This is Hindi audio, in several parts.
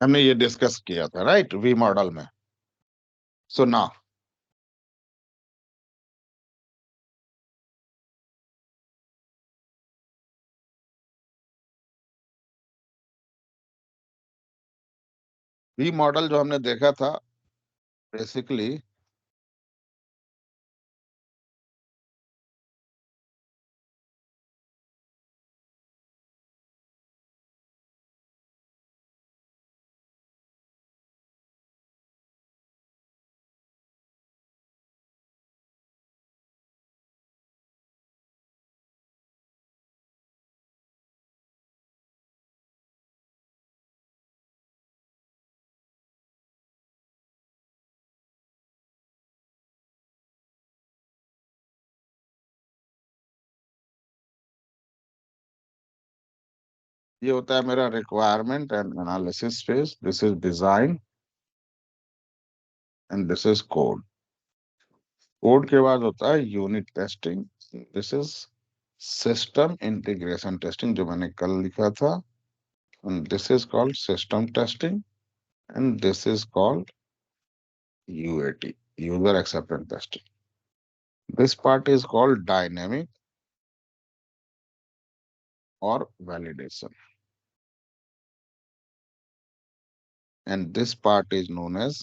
हमने ये डिस्कस किया था, राइट, वी मॉडल में। सो नाउ वी मॉडल जो हमने देखा था, बेसिकली ये होता है मेरा requirement and analysis phase, this is design and this is code. Code के बाद होता है unit testing, this is system integration testing जो मैंने कल लिखा था, and this is called system testing, and this is called UAT, user acceptance testing. This part is called dynamic और validation, and this part is known as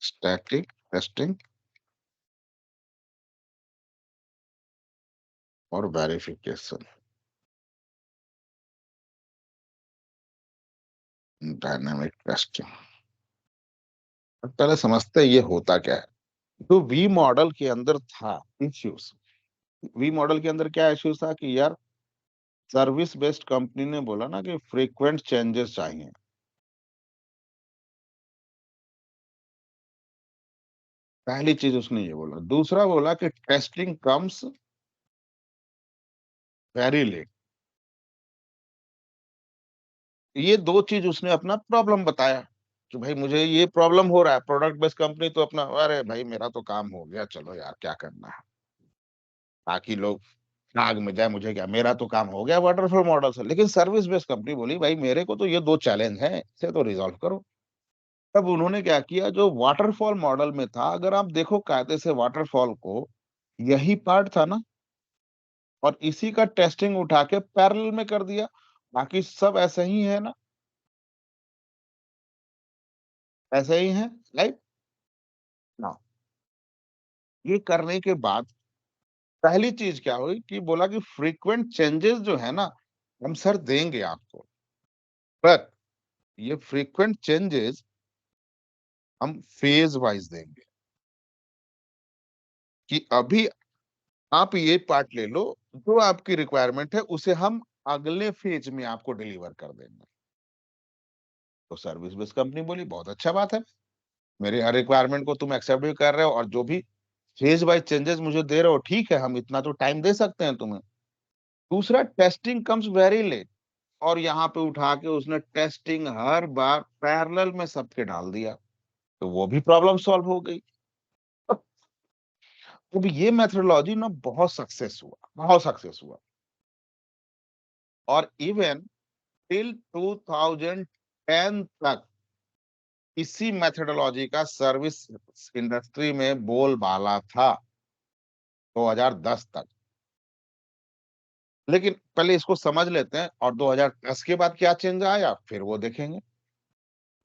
static testing or verification, dynamic testing। अब पहले समझते हैं ये होता क्या है। तो वी मॉडल के अंदर था इश्यूज, वी मॉडल के अंदर क्या इश्यूज था कि यार सर्विस बेस्ड कंपनी ने बोला ना कि फ्रीक्वेंट चेंजेस चाहिए। पहली चीज उसने ये बोला। दूसरा बोला कि टेस्टिंग कम्स वेरी लेट। ये दो चीज उसने अपना प्रॉब्लम बताया कि भाई मुझे ये प्रॉब्लम हो रहा है। प्रोडक्ट बेस्ड कंपनी तो अपना, अरे भाई मेरा तो काम हो गया, चलो यार क्या करना है, बाकी लोग आग में जाए मुझे क्या, मेरा तो काम हो गया वाटरफॉल मॉडल से। लेकिन सर्विस बेस्ड कंपनी बोली भाई मेरे को तो ये दो चैलेंज हैं, इसे तो रिजॉल्व करो। तब उन्होंने क्या किया, जो वाटरफॉल मॉडल में था, अगर आप देखो कायदे से वाटरफॉल को, यही पार्ट था ना, और इसी का टेस्टिंग उठा के पैरेलल में कर दिया। बाकी सब ऐसे ही है ना, ऐसे ही है, राइट ना। ये करने के बाद पहली चीज क्या हुई कि बोला कि फ्रीक्वेंट चेंजेस जो है ना, हम सर देंगे आपको, पर ये फ्रीक्वेंट चेंजेस हम फेज वाइज देंगे। कि अभी आप ये पार्ट ले लो, जो आपकी रिक्वायरमेंट है उसे हम अगले फेज में आपको डिलीवर कर देंगे। तो सर्विस बेस्ड कंपनी बोली बहुत अच्छा बात है, मेरे हर रिक्वायरमेंट को तुम एक्सेप्ट भी कर रहे हो, और जो भी फेज वाइज चेंजेस मुझे दे रहे हो, ठीक है, हम इतना तो टाइम दे सकते हैं तुम्हें। दूसरा, टेस्टिंग कम्स वेरी लेट, और यहाँ पे उठा के उसने टेस्टिंग हर बार पैरेलल में सबके डाल दिया, तो वो भी प्रॉब्लम सॉल्व हो गई। अब ये मेथोडोलॉजी ना बहुत सक्सेस हुआ, बहुत सक्सेस हुआ। और इवन टिल 2010 तक इसी मेथोडोलॉजी का सर्विस इंडस्ट्री में बोलबाला था, 2010 तक। लेकिन पहले इसको समझ लेते हैं, और 2010 के बाद क्या चेंज आया फिर वो देखेंगे।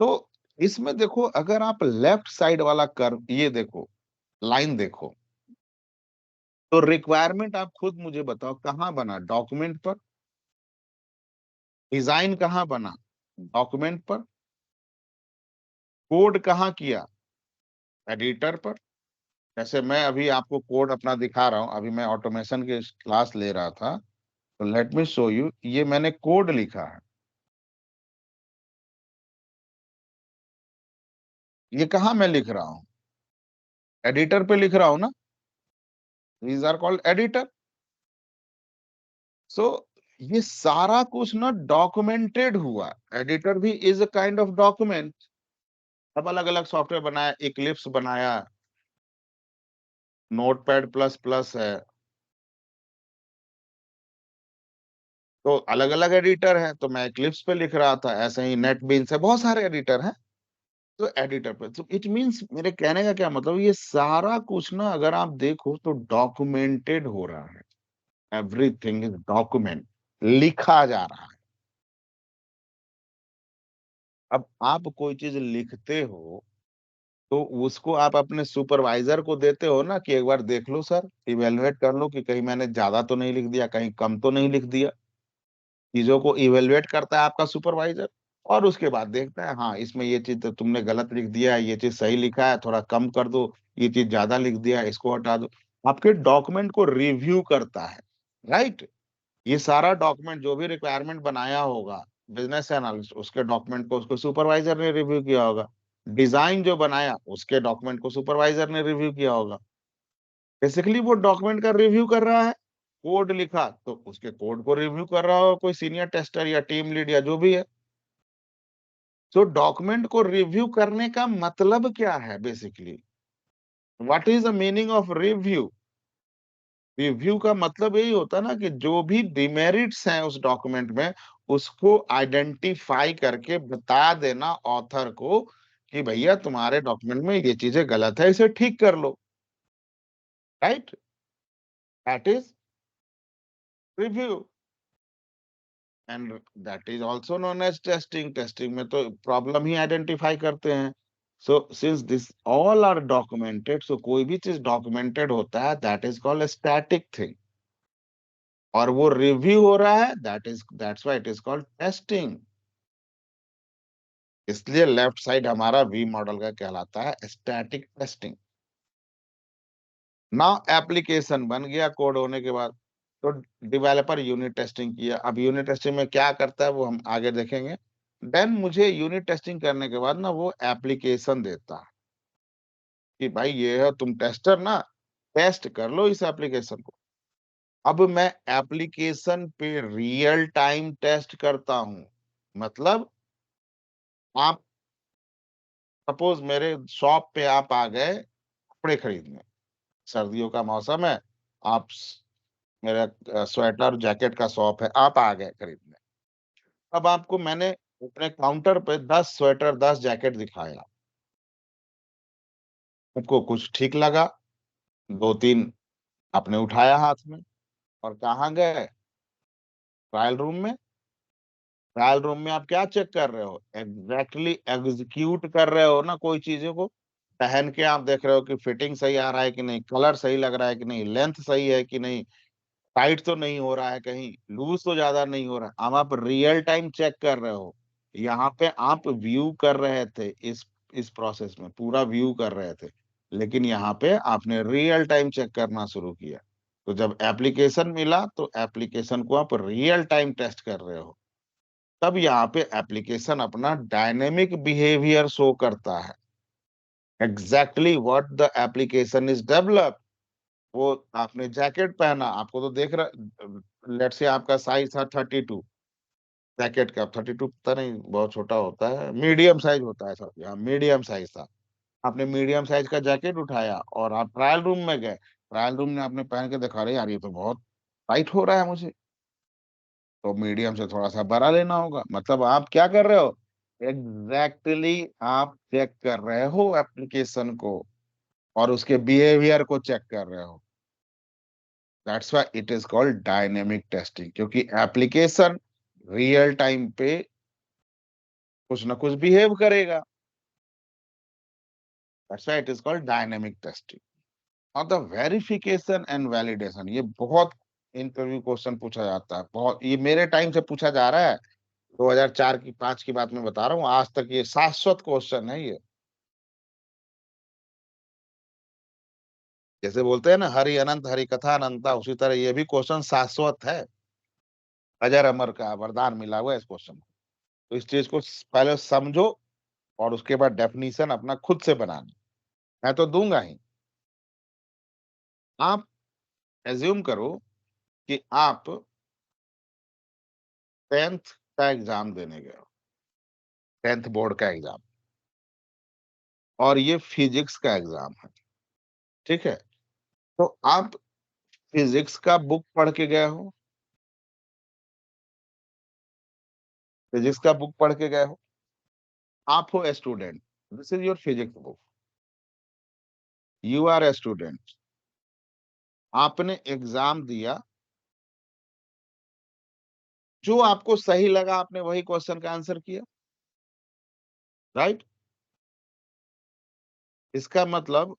तो इसमें देखो, अगर आप लेफ्ट साइड वाला कर्व ये देखो, लाइन देखो, तो रिक्वायरमेंट आप खुद मुझे बताओ कहाँ बना, डॉक्यूमेंट पर। डिजाइन कहाँ बना, डॉक्यूमेंट पर। कोड कहाँ किया, एडिटर पर। जैसे मैं अभी आपको कोड अपना दिखा रहा हूं, अभी मैं ऑटोमेशन की क्लास ले रहा था, तो लेट मी शो यू, ये मैंने कोड लिखा है। ये कहाँ मैं लिख रहा हूँ, एडिटर पे लिख रहा हूँ ना, दीज आर कॉल्ड एडिटर। सो ये सारा कुछ ना डॉक्यूमेंटेड हुआ। एडिटर भी is a kind of document. अब अलग अलग सॉफ्टवेयर बनाया, इक्लिप्स बनाया, नोटपैड प्लस प्लस है, तो अलग-अलग एडिटर हैं, तो मैं इक्लिप्स पे लिख रहा था, ऐसे ही नेटबीन्स है, बहुत सारे एडिटर हैं, तो एडिटर पे। तो इट मीन्स मेरे कहने का क्या मतलब ये सारा कुछ ना अगर आप देखो तो डॉक्यूमेंटेड हो रहा है। एवरीथिंग इज़ डॉक्यूमेंट, लिखा जा रहा है। अब आप कोई चीज़ लिखते हो, तो उसको आप अपने सुपरवाइज़र को देते हो ना कि एक बार देख लो सर, इवैल्यूएट कर लो कि कहीं मैंने ज़्यादा तो नहीं लिख दिया, कहीं कम तो नहीं लिख दिया। चीज़ों को इवैल्यूएट करता है आपका सुपरवाइज़र और उसके बाद देखता है, हाँ, इसमें ये चीज़ तो तुमने गलत लिख दिया है, ये चीज़ सही लिखा है, थोड़ा कम कर दो, ये चीज़ ज़्यादा लिख दिया है, इसको हटा दो। आपके डॉक्यूमेंट को रिव्यू करता है, राइट? ये सारा डॉक्यूमेंट जो भी रिक्वायरमेंट बनाया होगा, बिज़नेस एनालिस्ट उसके डॉक्यूमेंट को उसको सुपरवाइज़र ने रिव्यू किया होगा। डिज़ाइन जो बनाया, उसके डॉक्यूमेंट को सुपरवाइज़र ने रिव्यू किया होगा। बेसिकली वो डॉक्यूमेंट का रिव्यू कर रहा है, कोड लिखा तो उसके कोड को रिव्यू कर रहा होगा कोई सीनियर टेस्टर या टीम लीड या जो भी है। तो डॉक्यूमेंट को रिव्यू करने का मतलब क्या है basically? What is the meaning of review? Review का मतलब यही होता है ना कि जो भी डिमेरिट्स हैं उस डॉक्यूमेंट में, उसको आइडेंटिफ़ाई करके बता देना ऑथर को कि भैया तुम्हारे डॉक्यूमेंट में ये चीज़ें गलत है, इसे ठीक कर लो, right? That is review and that is also known as testing. Testing में तो प्रॉब्लम ही आइडेंटिफ़ाई करते हैं। So since this all are documented, so कोई भी चीज़ डॉक्यूमेंटेड होता है that is called a static thing और वो रिव्यू हो रहा है that's why it is called testing. इसलिए लेफ्ट साइड हमारा वी मॉडल का कहलाता है स्टैटिक टेस्टिंग। नाउ एप्लीकेशन बन गया कोड होने के बाद, तो डेवलपर यूनिट टेस्टिंग किया। अब यूनिट टेस्टिंग में क्या करता है वो हम आगे देखेंगे। देन मुझे यूनिट टेस्टिंग करने के बाद ना वो एप्लीकेशन देता है कि भाई ये है तुम टेस्टर ना, टेस्ट कर लो इस एप्लीकेशन को। अब मैं एप्लीकेशन पे रियल टाइम टेस्ट करता हूँ। मतलब आप सपोज़ मेरे शॉप पे आप आ गए कपड़े खरीदने। सर्दियों का मौसम है, आप स मेरा स्वेटर, जैकेट का शॉप है, आप आ गए खरीदने। अब आपको मैंने अपने काउंटर पे 10 स्वेटर, 10 जैकेट दिखाया। आपको कुछ ठीक लगा, 2-3 आपने उठाया हाथ में और कहाँ गए? ट्रायल रूम में। ट्रायल रूम में आप क्या चेक कर रहे हो? एग्ज़ैक्टली एग्ज़ीक्यूट कर रहे हो ना कोई चीज़ों को। पहन के आप देख रहे हो कि फिटिंग सही आ रहा है कि नहीं, कलर सही लग रहा है कि नहीं, लेंथ सही है कि नहीं, टाइट तो नहीं हो रहा है कहीं, लूज़ तो ज़्यादा नहीं हो रहा है। अब आप रियल टाइम चेक कर रहे हो। यहाँ पे आप व्यू कर रहे थे इस प्रोसेस में, पूरा व्यू कर रहे थे। लेकिन यहाँ पे आपने रियल टाइम चेक करना शुरू किया। तो जब एप्लीकेशन मिला तो एप्लीकेशन को आप रियल टाइम टेस्ट कर रहे हो। तब यहाँ पे एप्लीकेशन अपना डायनामिक बिहेवियर शो करता है। Exactly what the application is developed. वो आपने जैकेट पहना, आपको तो देख रहा लेट्स से आपका साइज़ था 32 जैकेट का, 32 पता नहीं बहुत छोटा होता है, मीडियम साइज़ होता है सॉरी हाँ, मीडियम साइज़ था। आपने मीडियम साइज़ का जैकेट उठाया और आप ट्रायल रूम में गए। ट्रायल रूम में आपने पहन के देखा, अरे यार ये तो बहुत टाइट हो रहा है मुझे, तो मीडियम से थोड़ा-सा बड़ा लेना होगा। मतलब आप क्या कर रहे हो? एग्ज़ैक्टली आप चेक कर रहे हो एप्लीकेशन को और उसके बिहेवियर को चेक कर रहे हो। That's why it is called dynamic testing क्योंकि एप्लीकेशन रियल टाइम पे कुछ ना कुछ बिहेव करेगा। That's why it is called dynamic testing. और द वेरिफिकेशन एंड वैलिडेशन ये बहुत इंटरव्यू क्वेश्चन पूछा जाता है। बहुत ये मेरे टाइम से पूछा जा रहा है। 2004 की 5 की बात मैं बता रहा हूँ। आज तक ये शाश्वत क्वेश्चन है ये। जैसे बोलते हैं ना हरि अनंत हरि कथा अनंता उसी तरह ये भी क्वेश्चन शाश्वत है। अजर अमर का वरदान मिला हुआ है इस क्वेश्चन को। तो इस चीज़ को पहले समझो और उसके बाद डेफिनिशन अपना खुद से बनाना। मैं तो दूँगा ही। आप अज़्यूम करो कि आप 10th का एग्ज़ाम देने गए हो, 10th बोर्ड का एग्ज़ाम और ये फिज़िक्स का एग्ज़ाम है, ठीक है? तो आप फिज़िक्स का बुक पढ़ के गए हो, फिजिक्स का बुक पढ़ के गए हो, आप हो student, this is your physics book, you are a student, आपने एग्जाम दिया, जो आपको सही लगा आपने वही क्वेश्चन का आंसर किया, राइट। इसका मतलब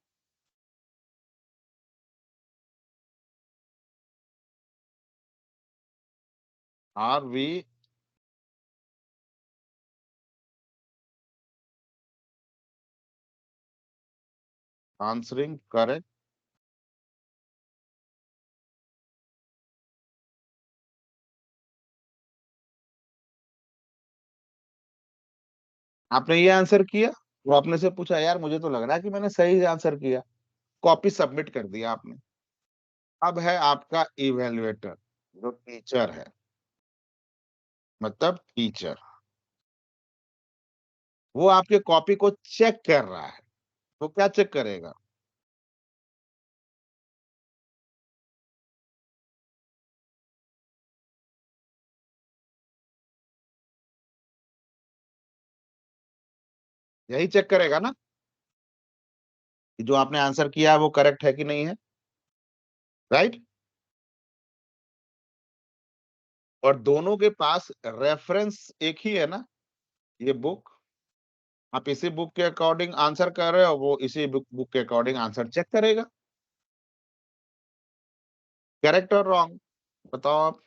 आर वी आंसरिंग करेक्ट? आपने ये आंसर किया, वो आपने से पूछा यार मुझे तो लग रहा है कि मैंने सही आंसर किया, कॉपी सबमिट कर दिया आपने। अब है आपका इवेल्युएटर, जो टीचर है, मतलब टीचर, वो आपके कॉपी को चेक कर रहा है, तो क्या चेक करेगा? यही चेक करेगा ना कि जो आपने आंसर किया है वो करेक्ट है कि नहीं है, राइट। और दोनों के पास रेफरेंस एक ही है ना, ये बुक, आप इसी बुक के अकॉर्डिंग आंसर कर रहे हो, वो इसी बुक के अकॉर्डिंग आंसर चेक करेगा, करेक्ट और रॉन्ग, बताओ आप।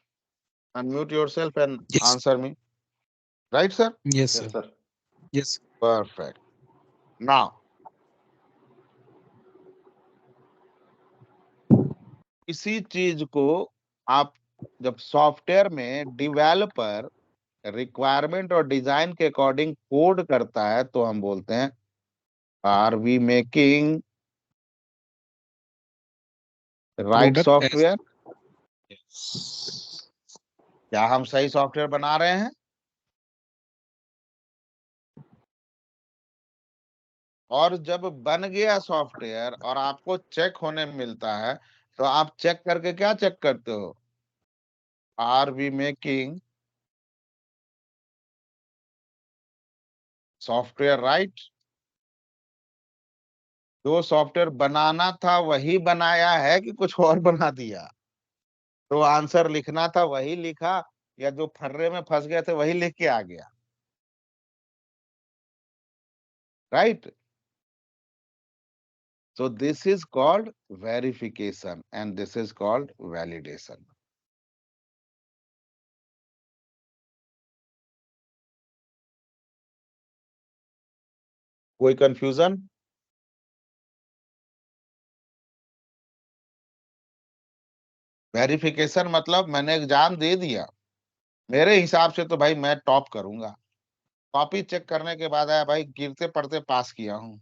Unmute yourself and Yes. Answer me, right sir? Yes, Yes, sir. sir. Yes. Perfect. Now इसी चीज को आप जब सॉफ्टवेयर में डेवलपर रिक्वायरमेंट और डिजाइन के अकॉर्डिंग कोड करता है तो हम बोलते हैं are we making right Product as software? क्या हम सही सॉफ्टवेयर बना रहे हैं? और जब बन गया सॉफ्टवेयर और आपको चेक होने मिलता है, तो आप चेक करके क्या चेक करते हो? Are we making software right? जो सॉफ्टवेयर बनाना था वही बनाया है कि कुछ और बना दिया? तो आंसर लिखना था वही लिखा, या जो फर्रे में फंस गए थे वही लिख के आ गया, right? So this is called verification and this is called validation. कोई कंफ्यूजन? वेरिफिकेशन मतलब मैंने एग्जाम दे दिया, मेरे हिसाब से तो भाई मैं टॉप करूंगा, कॉपी चेक करने के बाद आया भाई गिरते पढ़ते पास किया हूं।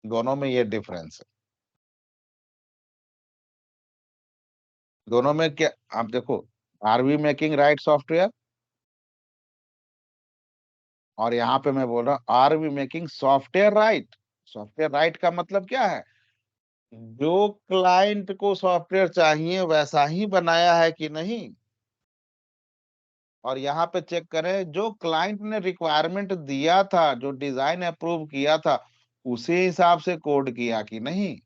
दोनों में ये डिफरेंस है। दोनों में क्या, आप देखो, are we making right software, और यहाँ पे मैं बोल रहा हूँ are we making software right. Software right का मतलब क्या है? जो क्लाइंट को सॉफ्टवेयर चाहिए वैसा ही बनाया है कि नहीं। और यहाँ पे चेक करें जो क्लाइंट ने रिक्वायरमेंट दिया था, जो डिजाइन अप्रूव किया था, उसी हिसाब से कोड किया कि नहीं।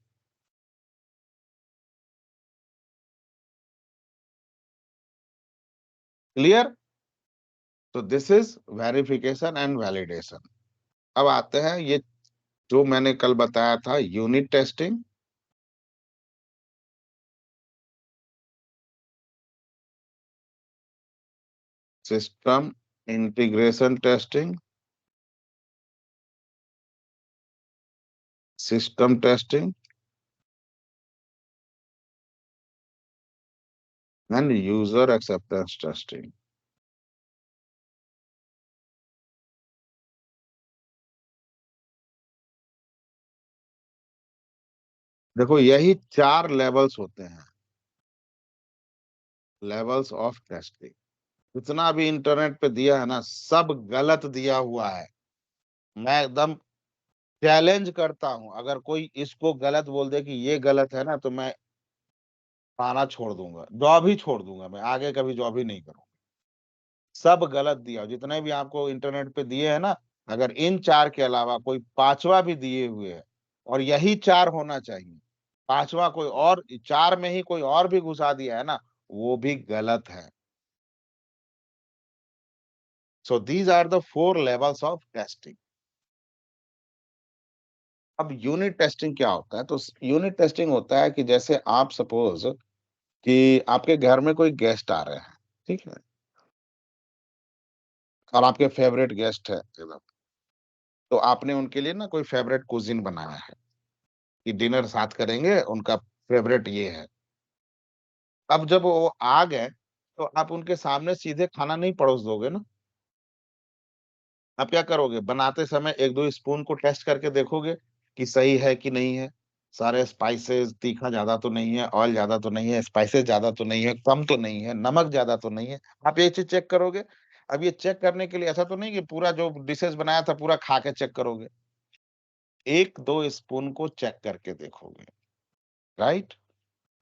क्लियर? तो this is verification and validation. अब आते हैं ये जो मैंने कल बताया था, unit testing, system integration testing, system testing and user acceptance testing. देखो यही 4 लेवल्स होते हैं, लेवल्स ऑफ टेस्टिंग। जितना भी इंटरनेट पे दिया है ना, सब गलत दिया हुआ है। मैं एकदम चैलेंज करता हूं, अगर कोई इसको गलत बोल दे कि ये गलत है ना, तो मैं आना छोड़ दूँगा, जॉब ही छोड़ दूँगा मैं, आगे कभी जॉब ही नहीं करूँगा। सब गलत दिया, जितने भी आपको इंटरनेट पे दिए हैं ना, अगर इन 4 के अलावा कोई 5वाँ भी दिए हुए हैं और यही 4 होना चाहिए, 5वाँ कोई और 4 में ही कोई और भी घुसा दिया है ना, वो भी गलत है। So these are the 4 levels of testing. अब यूनिट टेस्टिंग क्या होता है? तो स यूनिट टेस्टिंग होता है कि जैसे आप सपोज़ कि आपके घर में कोई गेस्ट आ रहे हैं, ठीक है? और आपके फेवरेट गेस्ट है एकदम, तो आपने उनके लिए ना कोई फेवरेट कुज़ीन बनाया है, कि डिनर साथ करेंगे, उनका फेवरेट ये है। अब जब वो आ गए, तो आप उनके सामने सीधे खाना नहीं परोस दोगे ना, आप क्या करोगे? बनाते समय 1-2 स्पून को टेस्ट करके देखोगे कि सही है कि नहीं है। सारे स्पाइसेस तीखा ज़्यादा तो नहीं है, ऑयल ज़्यादा तो नहीं है, स्पाइसेस ज़्यादा तो नहीं है, कम तो नहीं है, नमक ज़्यादा तो नहीं है। आप ये चीज़ चेक करोगे। अब ये चेक करने के लिए ऐसा तो नहीं कि पूरा जो डिशेज़ बनाया था पूरा खा के चेक करोगे। 1-2 स्पून को चेक करके देखोगे, राइट?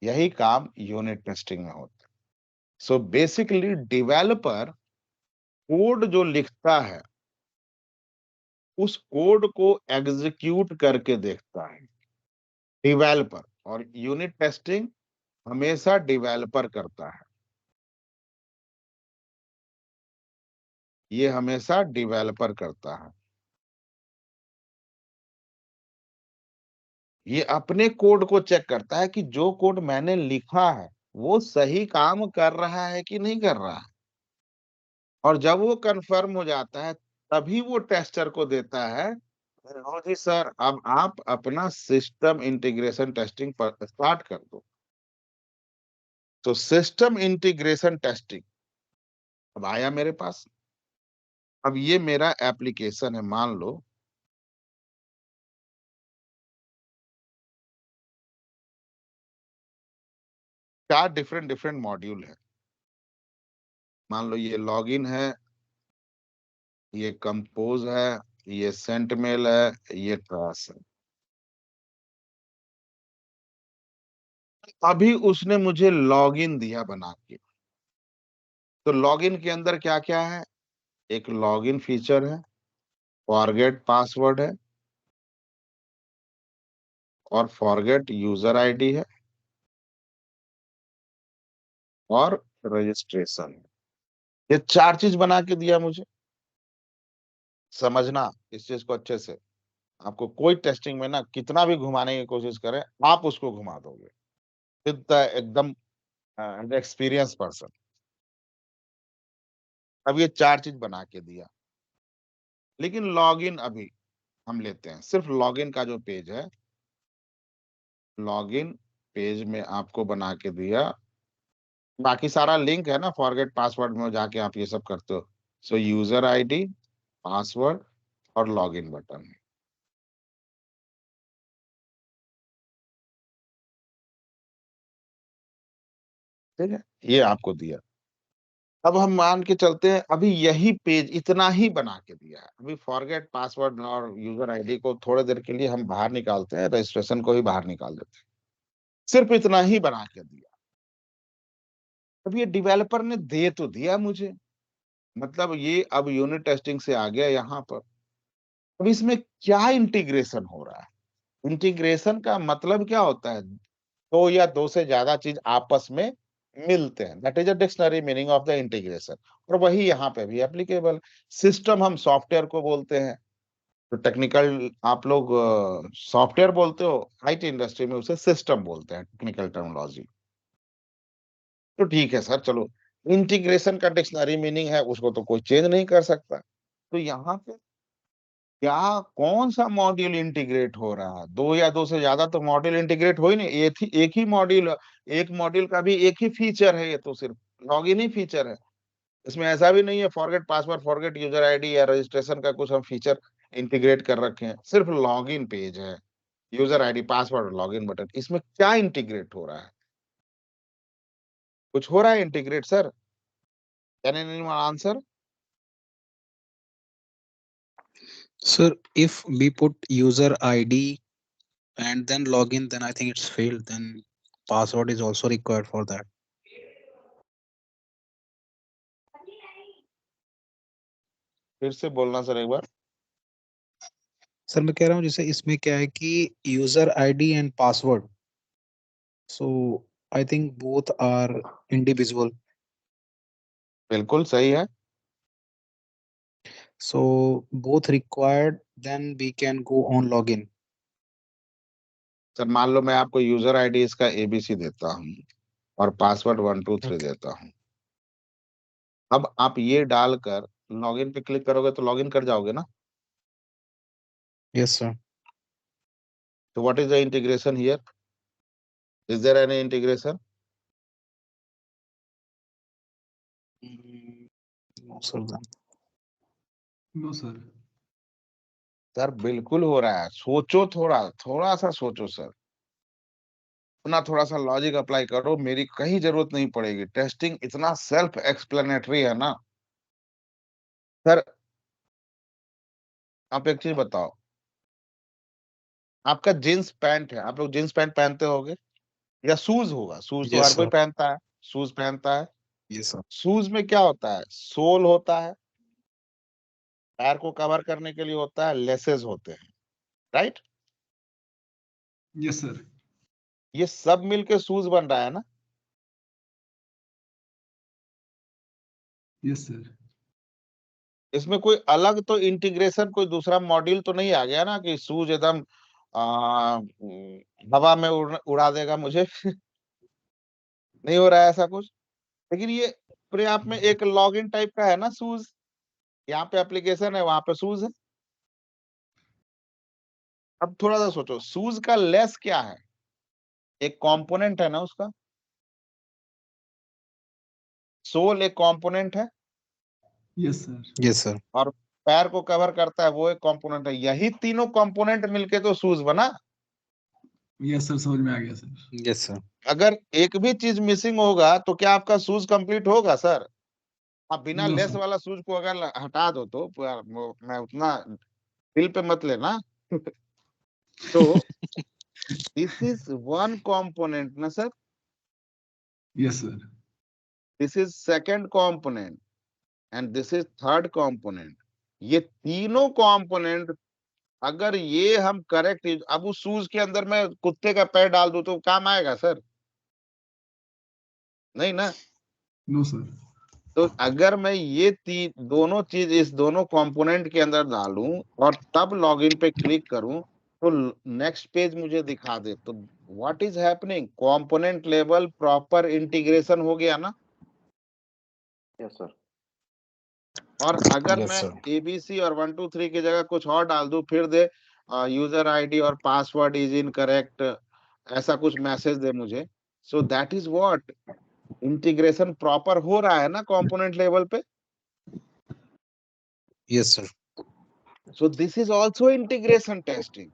यही काम यूनिट टेस्टिंग में होता है। सो बेसिकली डेवलपर कोड जो लिखता है, उस कोड को एग्ज़ीक्यूट करके देखता है। डेवलपर और यूनिट टेस्टिंग हमेशा डेवलपर करता है। ये हमेशा डेवलपर करता है। ये अपने कोड को चेक करता है कि जो कोड मैंने लिखा है, वो सही काम कर रहा है कि नहीं कर रहा है। और जब वो कन्फर्म हो जाता है, तभी वो टेस्टर को देता है, लो जी सर, अब आप अपना सिस्टम इंटीग्रेशन टेस्टिंग पर स्टार्ट कर दो। तो सिस्टम इंटीग्रेशन टेस्टिंग अब आया मेरे पास। अब ये मेरा एप्लीकेशन है, मान लो 4 डिफरेंट डिफरेंट मॉड्यूल हैं। मान लो ये लॉगिन है, ये कंपोज़ है, ये सेंटमेल है, ये ट्रास है। अभी उसने मुझे लॉगिन दिया बना के। तो लॉगिन के अंदर क्या-क्या है? एक लॉगिन फीचर है, फॉरगेट पासवर्ड है और फॉरगेट यूज़र आईडी है और रजिस्ट्रेशन है। ये 4 चीज़ बना के दिया मुझे। समझना इस चीज़ को अच्छे से। आपको कोई टेस्टिंग में ना कितना भी घुमाने की कोशिश करे, आप उसको घुमा दोगे। विद द एकदम एक्सपीरियंस पर्सन। अब ये 4 चीज़ बना के दिया। लेकिन लॉगिन अभी हम लेते हैं। सिर्फ लॉगिन का जो पेज है, लॉगिन पेज में आपको बना के दिया। बाकी सारा लिंक है ना फॉरगेट पासवर्ड में जाके आप ये सब करते हो। सो यूज़र आईडी, पासवर्ड और लॉगिन बटन है। ठीक है? ये आपको दिया। अब हम मान के चलते हैं अभी यही पेज इतना ही बना के दिया है। अभी फॉरगेट पासवर्ड और यूज़र आईडी को थोड़ी देर के लिए हम बाहर निकालते हैं, रजिस्ट्रेशन को ही बाहर निकाल देते हैं। सिर्फ इतना ही बना के दिया। अब ये डेवलपर ने दे तो दिया मुझे, मतलब ये अब यूनिट टेस्टिंग से आ गया यहाँ पर। अब इसमें क्या इंटीग्रेशन हो रहा है? इंटीग्रेशन का मतलब क्या होता है? 2 या 2 से ज़्यादा चीज़ आपस में मिलते हैं। That is a dictionary meaning of the integration और वही यहाँ पे भी एप्लीकेबल। सिस्टम हम सॉफ्टवेयर को बोलते हैं, तो टेक्निकल आप लोग सॉफ्टवेयर बोलते हो, आईटी इंडस्ट्री में उसे सिस्टम बोलते हैं, टेक्निकल टर्मिनोलॉजी। तो ठीक है सर चलो, इंटीग्रेशन का डिक्शनरी मीनिंग है, उसको तो कोई चेंज नहीं कर सकता। तो यहाँ पे क्या कौन-सा मॉड्यूल इंटीग्रेट हो रहा है? 2 या 2 से ज़्यादा तो मॉड्यूल इंटीग्रेट हो ही नहीं, एक ही मॉड्यूल, एक मॉड्यूल का भी एक ही फीचर है ये तो सिर्फ, लॉगिन ही फीचर है। इसमें ऐसा भी नहीं है forget password, forget user ID या रजिस्ट्रेशन का कुछ हम फीचर इंटीग्रेट कर रखे हैं। सिर्फ लॉगिन पेज है, user ID, password, login button. इसमें क्या इंटीग्रेट हो रहा है? कुछ हो रहा है integrate sir? Can anyone answer? Sir, if we put user ID and then login, then I think it's failed. Then password is also required for that. फिर से बोलना सर एक बार। सर मैं कह रहा हूँ जैसे इसमें क्या है कि user ID and password, so I think both are individual, बिल्कुल सही है। so both required, then we can go on login. Sir मान लो मैं आपको यूजर आईडी इसका एबीसी देता हूँ और पासवर्ड 123 Okay. देता हूँ। अब आप ये डालकर लॉगिन पे क्लिक करोगे तो लॉगिन कर जाओगे ना। Yes sir. तो what is the integration here? Is there any integration? No sir then. No sir. Sir बिल्कुल हो रहा है। सोचो, थोड़ा थोड़ा सा सोचो सर, अपना थोड़ा सा लॉजिक अप्लाई करो, मेरी कहीं जरूरत नहीं पड़ेगी। टेस्टिंग इतना सेल्फ एक्सप्लेनेटरी है ना सर। आप एक चीज बताओ, आपका जींस पैंट है, आप लोग जींस पैंट पहनते होगे या शूज होगा? शूज तो Yes हर कोई sir. पहनता है, शूज पहनता है। Yes sir. शूज में क्या होता है? सोल होता है, पैर को कवर करने के लिए होता है, लेसेस होते हैं, राइट? Yes sir. ये सब मिलके शूज बन रहा है ना। Yes sir. इसमें कोई अलग तो इंटीग्रेशन, कोई दूसरा मॉड्यूल तो नहीं आ गया ना कि शूज एकदम हवा में उड़ा देगा मुझे। नहीं हो रहा है ऐसा कुछ। लेकिन ये अपने आप में एक लॉगिन टाइप का है ना शूज। यहाँ पे एप्लीकेशन है, वहां पे शूज है। अब थोड़ा सा सोचो, शूज का लेस क्या है? एक कंपोनेंट है ना उसका। सोल एक कंपोनेंट है, यस सर। Yes sir. और पैर को कवर करता है वो एक कंपोनेंट है। यही तीनों कंपोनेंट मिलके तो शूज बना। यस सर, समझ में आ गया सर। Yes sir. अगर एक भी चीज मिसिंग होगा तो क्या आपका शूज कंप्लीट होगा सर? आप बिना नो लेस सर। वाला शूज को अगर हटा दो तो मैं उतना दिल पे मत लेना। तो दिस इज वन कंपोनेंट ना sir, yes sir. This is second component and this is third component. ये तीनों कंपोनेंट अगर ये हम करेक्ट, अब उस शूज के अंदर मैं कुत्ते का पैर डाल दूं तो काम आएगा सर? नहीं ना। No sir. तो अगर मैं ये दोनों चीज इस दोनों कंपोनेंट के अंदर डालूं और तब लॉगिन पे क्लिक करूं तो नेक्स्ट पेज मुझे दिखा दे, तो what is happening? Component level proper integration हो गया ना। Yes sir. और अगर Yes मैं sir. एबीसी और 123 की जगह कुछ और डाल दूं, फिर दे यूजर आईडी और पासवर्ड इज इनकरेक्ट, ऐसा कुछ मैसेज दे मुझे, so that is what integration proper हो रहा है ना कंपोनेंट लेवल पे। Yes sir. So this is also integration testing,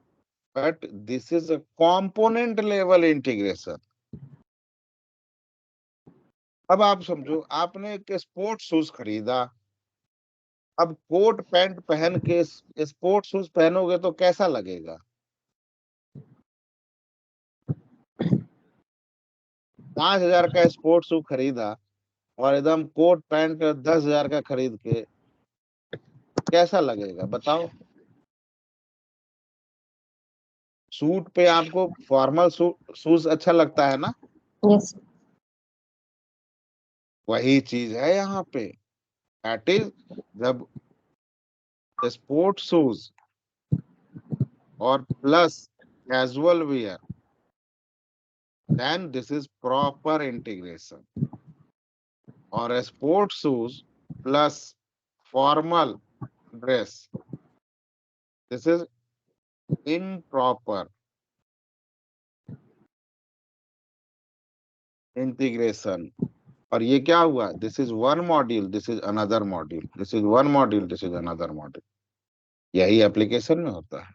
but this is a component level integration. अब आप समझो, आपने एक स्पोर्ट शूज खरीदा। अब कोट पैंट पहन के स्पोर्ट शूज पहनोगे तो कैसा लगेगा? 5,000 का स्पोर्ट शूज खरीदा और एकदम कोट पैंट 10,000 का खरीद के कैसा लगेगा बताओ? सूट पे आपको फॉर्मल शूज अच्छा लगता है ना। यस। वही चीज है यहाँ पे। दैट इज जब स्पोर्ट शूज और plus casual wear, then this is proper integration. और sport shoes plus formal dress, this is improper integration. और ये क्या हुआ? This is one module, this is another module, this is one module, this is another module. यही एप्लीकेशन में होता है।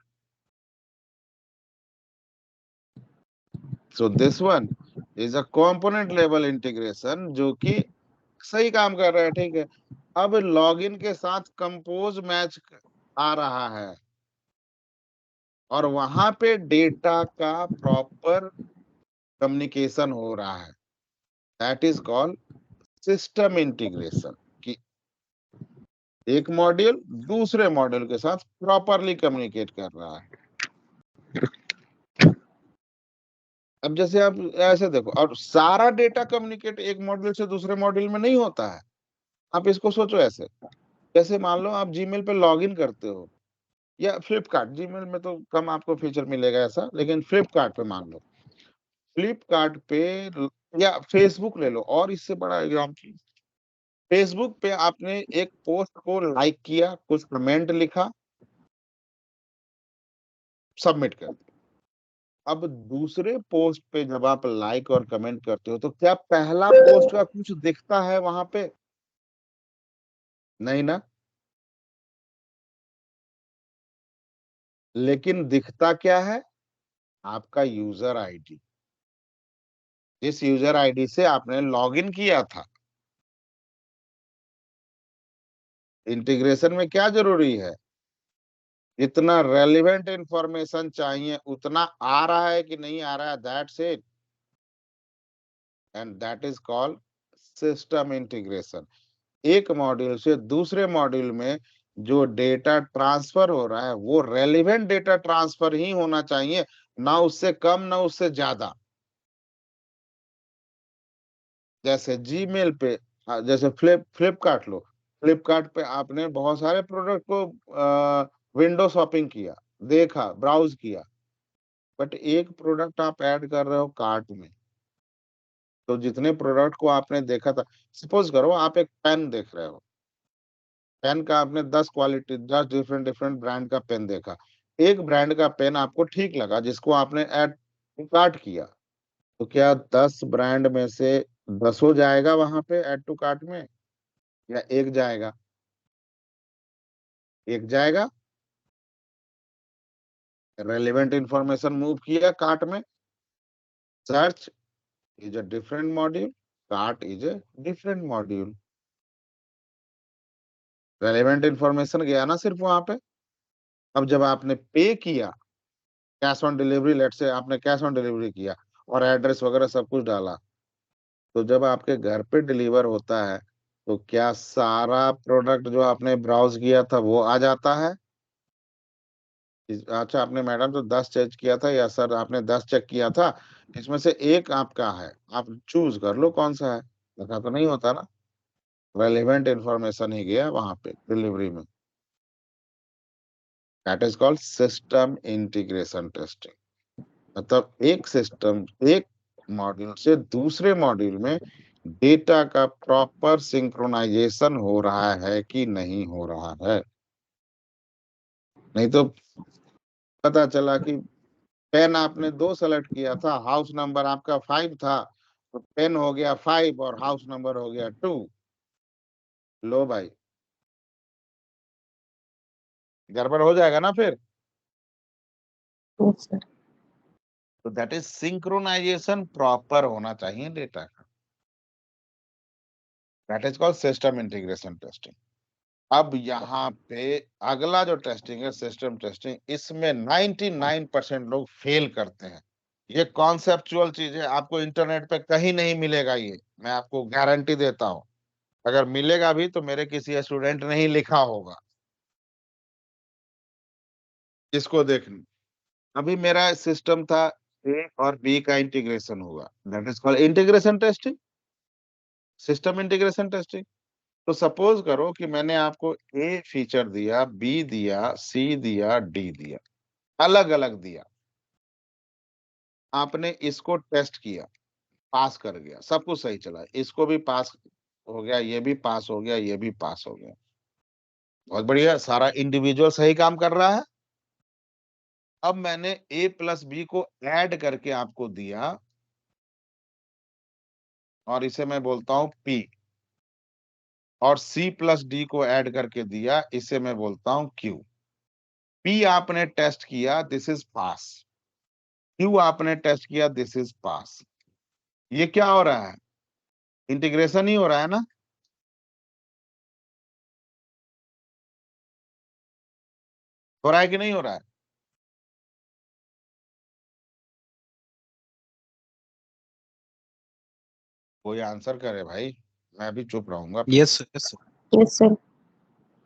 So this one is a component level integration जो कि सही काम कर रहा है, ठीक है। अब लॉगिन के साथ कंपोज मैच आ रहा है और वहां पे डेटा का प्रॉपर कम्युनिकेशन हो रहा है, that is called system integration, कि एक मॉड्यूल दूसरे मॉड्यूल के साथ प्रॉपरली कम्युनिकेट कर रहा है। अब जैसे आप ऐसे देखो, और सारा डेटा कम्युनिकेट एक मॉड्यूल से दूसरे मॉड्यूल में नहीं होता है। आप इसको सोचो ऐसे, जैसे मान लो आप जीमेल पे लॉगिन करते हो, या फ्लिपकार्ट, जीमेल में तो कम आपको फीचर मिलेगा ऐसा, लेकिन फ्लिपकार्ट पे मान लो, फ्लिपकार्ट पे या फेसबुक ले लो, और इससे बड़ा एग्जाम्पल, फेसबुक पे आपने एक पोस्ट को लाइक किया, कुछ कमेंट लिखा, सबमिट कर दिया। अब दूसरे पोस्ट पे जब आप लाइक और कमेंट करते हो, तो क्या पहला पोस्ट का कुछ दिखता है वहां पे? नहीं ना। लेकिन दिखता क्या है? आपका यूजर आईडी। जिस यूजर आईडी से आपने लॉगिन किया था। इंटीग्रेशन में क्या जरूरी है? जितना रेलिवेंट इंफॉर्मेशन चाहिए उतना आ रहा है कि नहीं आ रहा है, that's it, and that is called system integration. एक मॉड्यूल से दूसरे मॉड्यूल में जो डेटा ट्रांसफर हो रहा है, वो रेलिवेंट डेटा ट्रांसफर ही होना चाहिए, ना उससे कम ना उससे ज्यादा। जैसे जीमेल पे, जैसे फ्लिपकार्ट लो, फ्लिपकार्ट पे आपने बहुत सारे प्रोडक्ट को विंडो शॉपिंग किया, देखा, ब्राउज किया, बट एक प्रोडक्ट आप ऐड कर रहे हो कार्ट में। तो जितने प्रोडक्ट को आपने देखा था, सपोज करो आप एक पेन देख रहे हो, पेन का आपने 10 क्वालिटी, 10 डिफरेंट डिफरेंट ब्रांड का पेन देखा, एक ब्रांड का पेन आपको ठीक लगा, जिसको आपने ऐड टू कार्ट किया, तो क्या 10 ब्रांड में से 10 जाएगा वहां पे ऐड टू कार्ट में, या एक जाएगा? एक जाएगा। रेलिवेंट इंफॉर्मेशन मूव किया कार्ट में। Search is a different module, cart is a different module. Relevant information गया ना सिर्फ वहां पे। अब जब आपने पे किया, कैश ऑन डिलीवरी, लेट से आपने कैश ऑन डिलीवरी किया और एड्रेस वगैरह सब कुछ डाला, तो जब आपके घर पे डिलीवर होता है, तो क्या सारा प्रोडक्ट जो आपने ब्राउज किया था वो आ जाता है? अच्छा आपने मैडम तो 10 चेक किया था, या सर आपने 10 चेक किया था, इसमें से एक आपका है, आप चूज कर लो कौन सा है। ऐसा तो नहीं होता ना। रेलिवेंट इंफॉर्मेशन ही गया वहां पे डिलीवरी में। That is called system integration testing. मतलब एक सिस्टम, एक मॉड्यूल से दूसरे मॉड्यूल में डेटा का प्रॉपर सिंक्रोनाइजेशन हो रहा है कि नहीं हो रहा है। नहीं तो पता चला कि पेन आपने 2 सेलेक्ट किया था, हाउस नंबर आपका 5 था, तो पेन हो गया 5 और हाउस नंबर हो गया 2। लो भाई, गड़बड़ हो जाएगा ना फिर। Yes, sir. तो दैट इज सिंक्रोनाइजेशन प्रॉपर होना चाहिए डेटा का। That is called system integration testing. अब यहाँ पे अगला जो टेस्टिंग है सिस्टम टेस्टिंग, इसमें 99% लोग फेल करते हैं। ये कॉन्सेप्चुअल चीज है, आपको इंटरनेट पे कहीं नहीं मिलेगा, ये मैं आपको गारंटी देता हूँ। अगर मिलेगा भी तो मेरे किसी स्टूडेंट ने ही लिखा होगा। इसको देखना, अभी मेरा सिस्टम था, ए और बी का इंटीग्रेशन हुआ, that is called integration testing, system integration testing. तो सपोज करो कि मैंने आपको ए फीचर दिया, बी दिया, सी दिया, डी दिया, अलग अलग दिया। आपने इसको टेस्ट किया, पास कर गया, सब कुछ सही चला, इसको भी पास हो गया, ये भी पास हो गया, ये भी पास हो गया, बहुत बढ़िया, सारा इंडिविजुअल सही काम कर रहा है। अब मैंने ए प्लस बी को ऐड करके आपको दिया, और इसे मैं बोलता हूं पी, और सी प्लस डी को ऐड करके दिया, इसे मैं बोलता हूं क्यू। पी आपने टेस्ट किया, दिस इज पास। क्यू आपने टेस्ट किया, दिस इज पास। ये क्या हो रहा है? इंटीग्रेशन ही हो रहा है ना। हो रहा है कि नहीं हो रहा है? कोई आंसर करे भाई, मैं भी चुप रहूंगा। Yes, sir. Yes, sir. Yes, sir.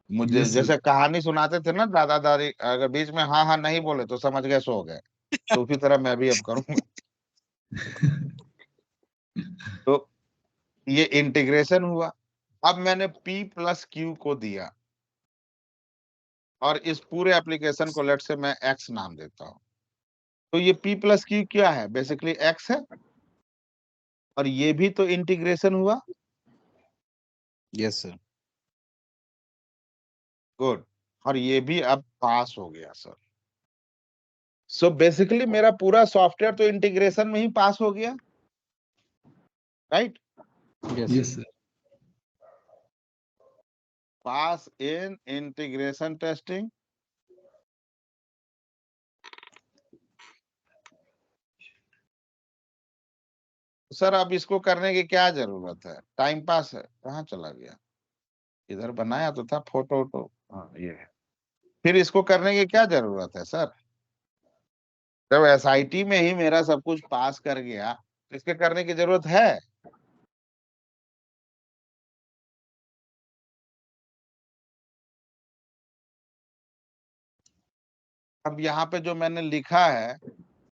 मुझे Yes, sir. जैसे कहानी सुनाते थे ना दादा दादी, अगर बीच में हाँ हाँ नहीं बोले तो समझ गए सो गए, तो उसी तरह मैं भी अब करूंगा। तो ये इंटीग्रेशन हुआ। अब मैंने P प्लस Q को दिया और इस पूरे एप्लीकेशन को लेट से मैं X नाम देता हूं। तो ये P प्लस Q क्या है? बेसिकली X है, और ये भी तो इंटीग्रेशन हुआ। Yes, sir. गुड। और ये भी अब पास हो गया सर। सो बेसिकली मेरा पूरा सॉफ्टवेयर तो इंटीग्रेशन में ही पास हो गया, right? Yes, Yes, sir. sir. पास इन इंटीग्रेशन टेस्टिंग। सर अब इसको करने की क्या जरूरत है? टाइम पास है, कहाँ चला गया? इधर बनाया तो था फोटो वोटो, हाँ ये है। फिर इसको करने की क्या जरूरत है सर? जब एसआईटी में ही मेरा सब कुछ पास कर गया तो इसके करने की जरूरत है? अब यहाँ पे जो मैंने लिखा है,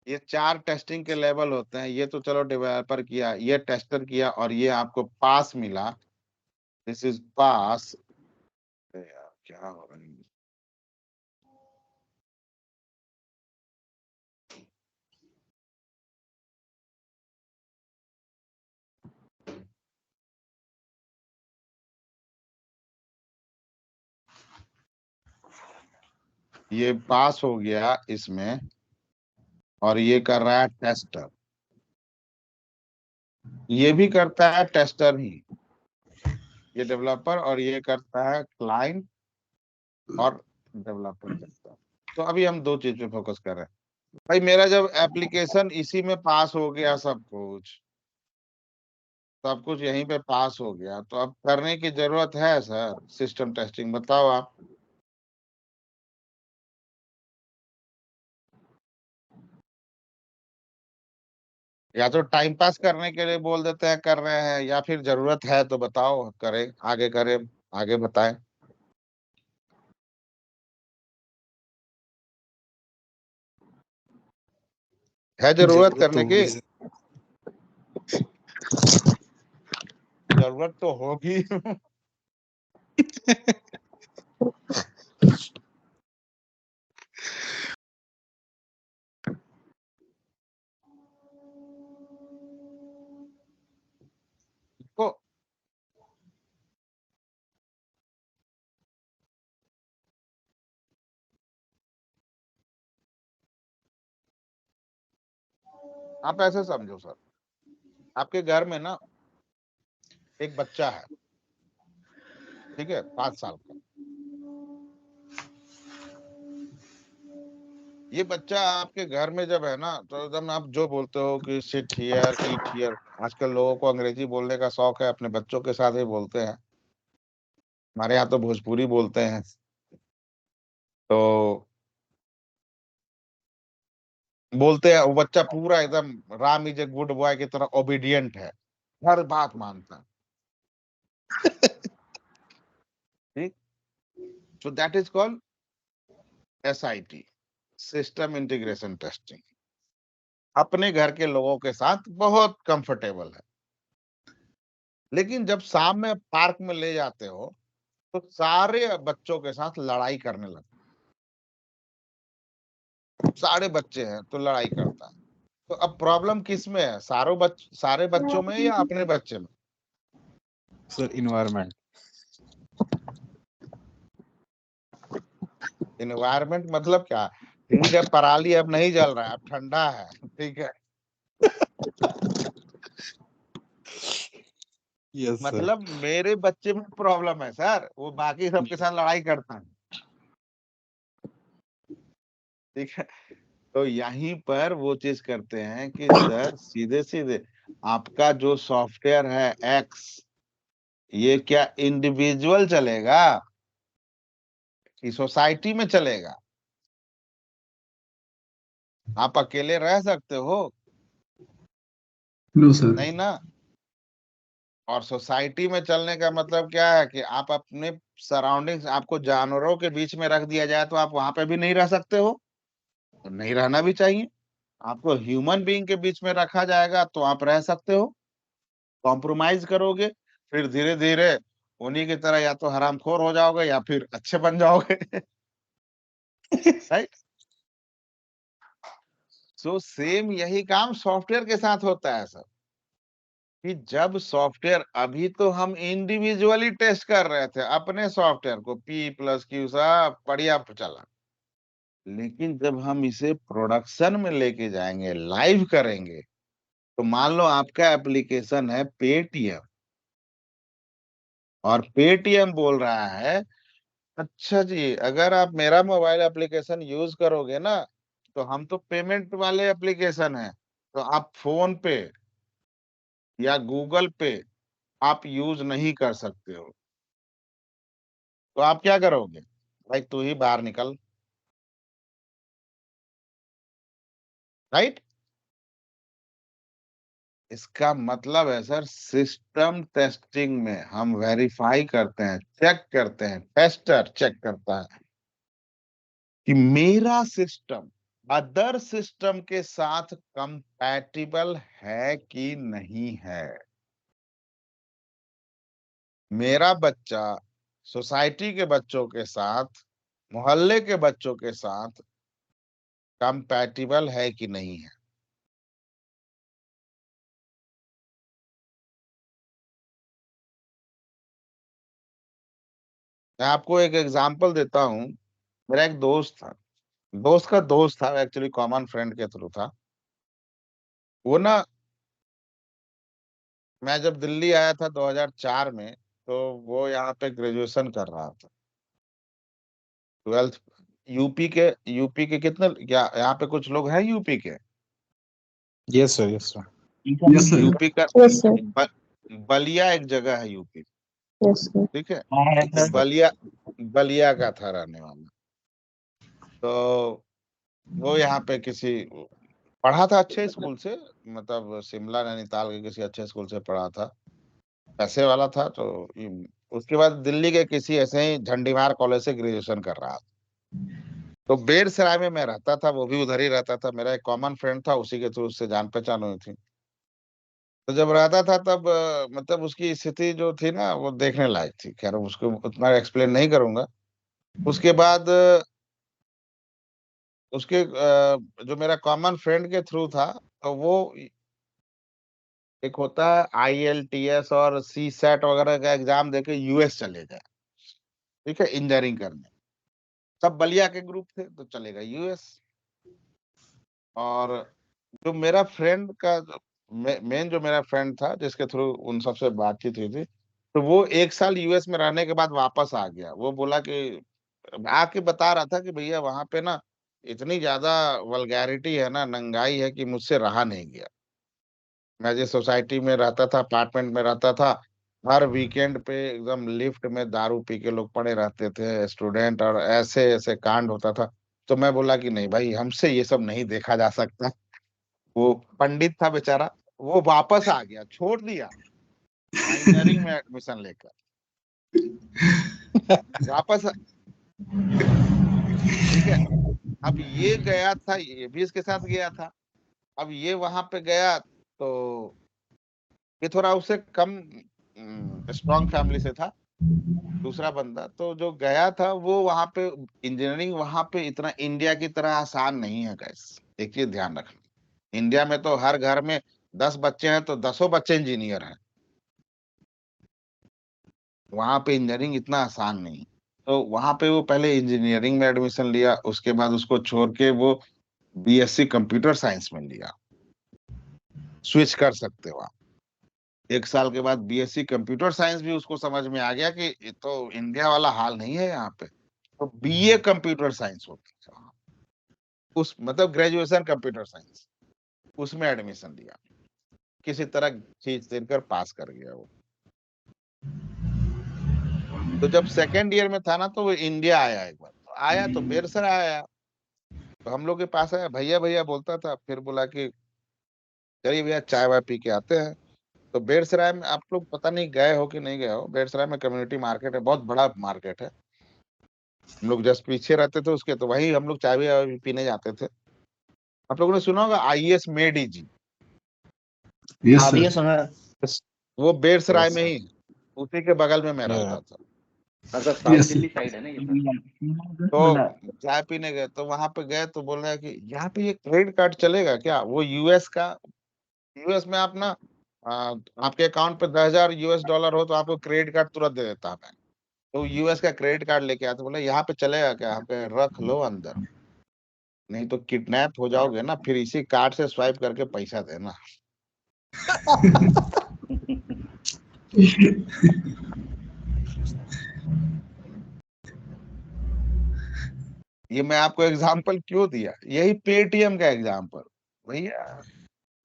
ये 4 टेस्टिंग के लेवल होते हैं। ये तो चलो डेवलपर किया, ये टेस्टर किया, और ये आपको पास मिला। This is pass. यार क्या हो रहा है? ये पास हो गया इसमें, और ये कर रहा है टेस्टर। ये भी करता है टेस्टर ही, ये डेवलपर, और ये करता है क्लाइंट और डेवलपर करता है। तो अभी हम 2 चीज पे फोकस कर रहे हैं। भाई मेरा जब एप्लीकेशन इसी में पास हो गया, सब कुछ यहीं पे पास हो गया, तो अब करने की जरूरत है सर सिस्टम टेस्टिंग? बताओ आप। या तो टाइम पास करने के लिए बोल देते हैं कर रहे हैं, या फिर जरूरत है तो बताओ करें, आगे करें, आगे बताएं। है जरूरत जरूरत करने तो की? होगी, sir. जरूरत तो होगी। तो आप ऐसे समझो सर, आपके घर में ना एक बच्चा है, ठीक है, 5 साल का। ये बच्चा आपके घर में जब है ना, तो एकदम आप जो बोलते हो कि सिट हियर ईट हियर, आजकल लोगों को अंग्रेजी बोलने का शौक है, अपने बच्चों के साथ ही बोलते हैं। हमारे यहाँ तो भोजपुरी बोलते हैं। तो बोलते हैं, वो बच्चा पूरा एकदम Ram is a good boy की तरह ओबीडियंट है, हर बात मानता है, ठीक। So that is called SIT, system integration testing. अपने घर के लोगों के साथ बहुत कंफर्टेबल है, लेकिन जब शाम में पार्क में ले जाते हो तो सारे बच्चों के साथ लड़ाई करने लगता है। सारे बच्चे हैं तो लड़ाई करता है। तो अब प्रॉब्लम किस में है? सारे बच्चों में या अपने बच्चे में? Sir, environment. एनवायरमेंट मतलब क्या? ठीक है, पराली अब नहीं जल रहा है, अब ठंडा है, ठीक है। Yes, sir. मतलब मेरे बच्चे में प्रॉब्लम है सर, वो बाकी सबके साथ लड़ाई करता है, ठीक है। तो यहीं पर वो चीज करते हैं कि सर सीधे सीधे आपका जो सॉफ्टवेयर है एक्स, ये क्या इंडिविजुअल चलेगा कि सोसाइटी में चलेगा? आप अकेले रह सकते हो? No, sir. नहीं ना। और सोसाइटी में चलने का मतलब क्या है कि आप अपने सराउंडिंग्स, आपको जानवरों के बीच में रख दिया जाए तो आप वहां पे भी नहीं रह सकते हो, तो नहीं रहना भी चाहिए। आपको ह्यूमन बीइंग के बीच में रखा जाएगा तो आप रह सकते हो। कॉम्प्रोमाइज करोगे, फिर धीरे धीरे उन्हीं की तरह या तो हरामखोर हो जाओगे या फिर अच्छे बन जाओगे। राइट। सो सेम यही काम सॉफ्टवेयर के साथ होता है सर, कि जब सॉफ्टवेयर, अभी तो हम इंडिविजुअली टेस्ट कर रहे थे अपने सॉफ्टवेयर को, P+Q सब बढ़िया चला, लेकिन जब हम इसे प्रोडक्शन में लेके जाएंगे, लाइव करेंगे, तो मान लो आपका एप्लीकेशन है पेटीएम, और पेटीएम बोल रहा है अच्छा जी अगर आप मेरा मोबाइल एप्लीकेशन यूज करोगे ना, तो हम तो पेमेंट वाले एप्लीकेशन है, तो आप फोन पे या गूगल पे आप यूज नहीं कर सकते हो। तो आप क्या करोगे? भाई तू ही बाहर निकल। राइट। इसका मतलब है सर, सिस्टम टेस्टिंग में हम वेरीफाई करते हैं, चेक करते हैं, टेस्टर चेक करता है कि मेरा सिस्टम अदर सिस्टम के साथ कंपैटिबल है कि नहीं है। मेरा बच्चा सोसाइटी के बच्चों के साथ, मोहल्ले के बच्चों के साथ कंपैटिबल है कि नहीं है। मैं आपको एक एग्जांपल देता हूं। मेरा एक दोस्त था, दोस्त का दोस्त था, एक्चुअली कॉमन फ्रेंड के थ्रू था। वो ना, मैं जब दिल्ली आया था 2004 में, तो वो यहाँ पे ग्रेजुएशन कर रहा था, 12th। यूपी के कितने, क्या यहाँ पे कुछ लोग हैं यूपी के? Yes, sir. Yes, sir. Yes, sir. UP का Yes, sir. ब, बलिया एक जगह है यूपी, Yes, sir. ठीक है। तो Yes, sir. बलिया का था रहने वाला। तो वो यहाँ पे किसी, पढ़ा था अच्छे स्कूल से, मतलब शिमला नैनीताल के किसी अच्छे स्कूल से पढ़ा था, पैसे वाला था। तो उसके बाद दिल्ली के किसी ऐसे ही झंडीमार कॉलेज से ग्रेजुएशन कर रहा था। तो बेरसराय में मैं रहता था, वो भी उधर ही रहता था। मेरा एक कॉमन फ्रेंड था, उसी के थ्रू उससे जान पहचान हुई थी। तो जब रहता था तब मतलब उसकी स्थिति जो थी ना, वो देखने लायक थी। खैर उसको उतना एक्सप्लेन नहीं करूंगा। उसके बाद उसके जो मेरा कॉमन फ्रेंड के थ्रू था, तो वो एक होता है IELTS और CSAT वगैरह का एग्जाम देके यूएस चले गए, ठीक है, इंजीनियरिंग करने। सब बलिया के ग्रुप थे तो चले गए यूएस। और जो मेरा फ्रेंड का मेन जो मेरा फ्रेंड था जिसके थ्रू उन सबसे बातचीत हुई थी, तो वो 1 साल यूएस में रहने के बाद वापस आ गया। वो बोला कि, आके बता रहा था कि भैया वहां पे ना इतनी ज्यादा वल्गैरिटी है ना, नंगाई है कि मुझसे रहा नहीं गया। मैं जिस सोसाइटी में रहता था, अपार्टमेंट में रहता था, हर वीकेंड पे एकदम लिफ्ट में दारू पी के लोग पड़े रहते थे स्टूडेंट, और ऐसे ऐसे कांड होता था। तो मैं बोला कि नहीं भाई, हमसे ये सब नहीं देखा जा सकता। वो पंडित था बेचारा, वो वापस आ गया, छोड़ दिया इंजीनियरिंग में एडमिशन लेकर, वापस ठीक है। अब ये गया था, ये भी इसके साथ गया था। अब ये वहां पे गया तो ये थोड़ा उससे कम स्ट्रॉन्ग फैमिली से था। दूसरा बंदा तो जो गया था वो वहां पे, इंजीनियरिंग वहां पे इतना इंडिया की तरह आसान नहीं है गाइस। एक चीज ध्यान रखना, इंडिया में तो हर घर में 10 बच्चे हैं तो 10 बच्चे इंजीनियर हैं। वहां पे इंजीनियरिंग इतना आसान नहीं। तो वहां पे वो पहले इंजीनियरिंग में एडमिशन लिया, उसके बाद उसको छोड़ के वो BSc कंप्यूटर साइंस में लिया। स्विच कर सकते हो आप। 1 साल के बाद BSc कंप्यूटर साइंस भी उसको समझ में आ गया कि ये तो इंडिया वाला हाल नहीं है यहाँ पे। तो BA कंप्यूटर साइंस होती है, उस मतलब ग्रेजुएशन कंप्यूटर साइंस, उसमें एडमिशन लिया। किसी तरह खींच तीर कर पास कर गया वो। तो जब सेकेंड ईयर में था ना, तो वो इंडिया आया एक बार, तो आया तो बेरसर आया, तो हम लोग के पास आया, भैया भैया बोलता था। फिर बोला कि चलिए भैया चाय वाय पी के आते हैं। तो बेरसराय में आप लोग पता नहीं गए हो कि नहीं गए हो, बेरसराय में कम्युनिटी मार्केट है, बहुत बड़ा मार्केट है। हम लोग जस्ट पीछे रहते थे उसके, तो वही हम लोग चाय वाय पीने जाते थे। आप लोगों ने सुना होगा IAS मेड इजी, यस हाँ भैया सर। सुना है। Yes, वो बेरसराय yes, में sir. ही, उसी के बगल में मैं Yeah. रहता था। अच्छा साउथ यस दिल्ली साइड है ना ये तो। तो चाय पीने गए, तो वहां पे गए तो बोल रहे हैं कि यहाँ पे ये क्रेडिट कार्ड चलेगा क्या? वो यूएस का, यूएस में आप ना आपके अकाउंट पे $10,000 हो तो आपको क्रेडिट कार्ड तुरंत दे देता है बैंक। तो यूएस का क्रेडिट कार्ड लेके आते, बोले यहाँ पे चलेगा क्या? यहाँ पे रख लो अंदर, नहीं तो किडनैप हो जाओगे ना, फिर इसी कार्ड से स्वाइप करके पैसा देना। ये मैं आपको एग्जांपल क्यों दिया, यही पेटीएम का एग्जांपल। भैया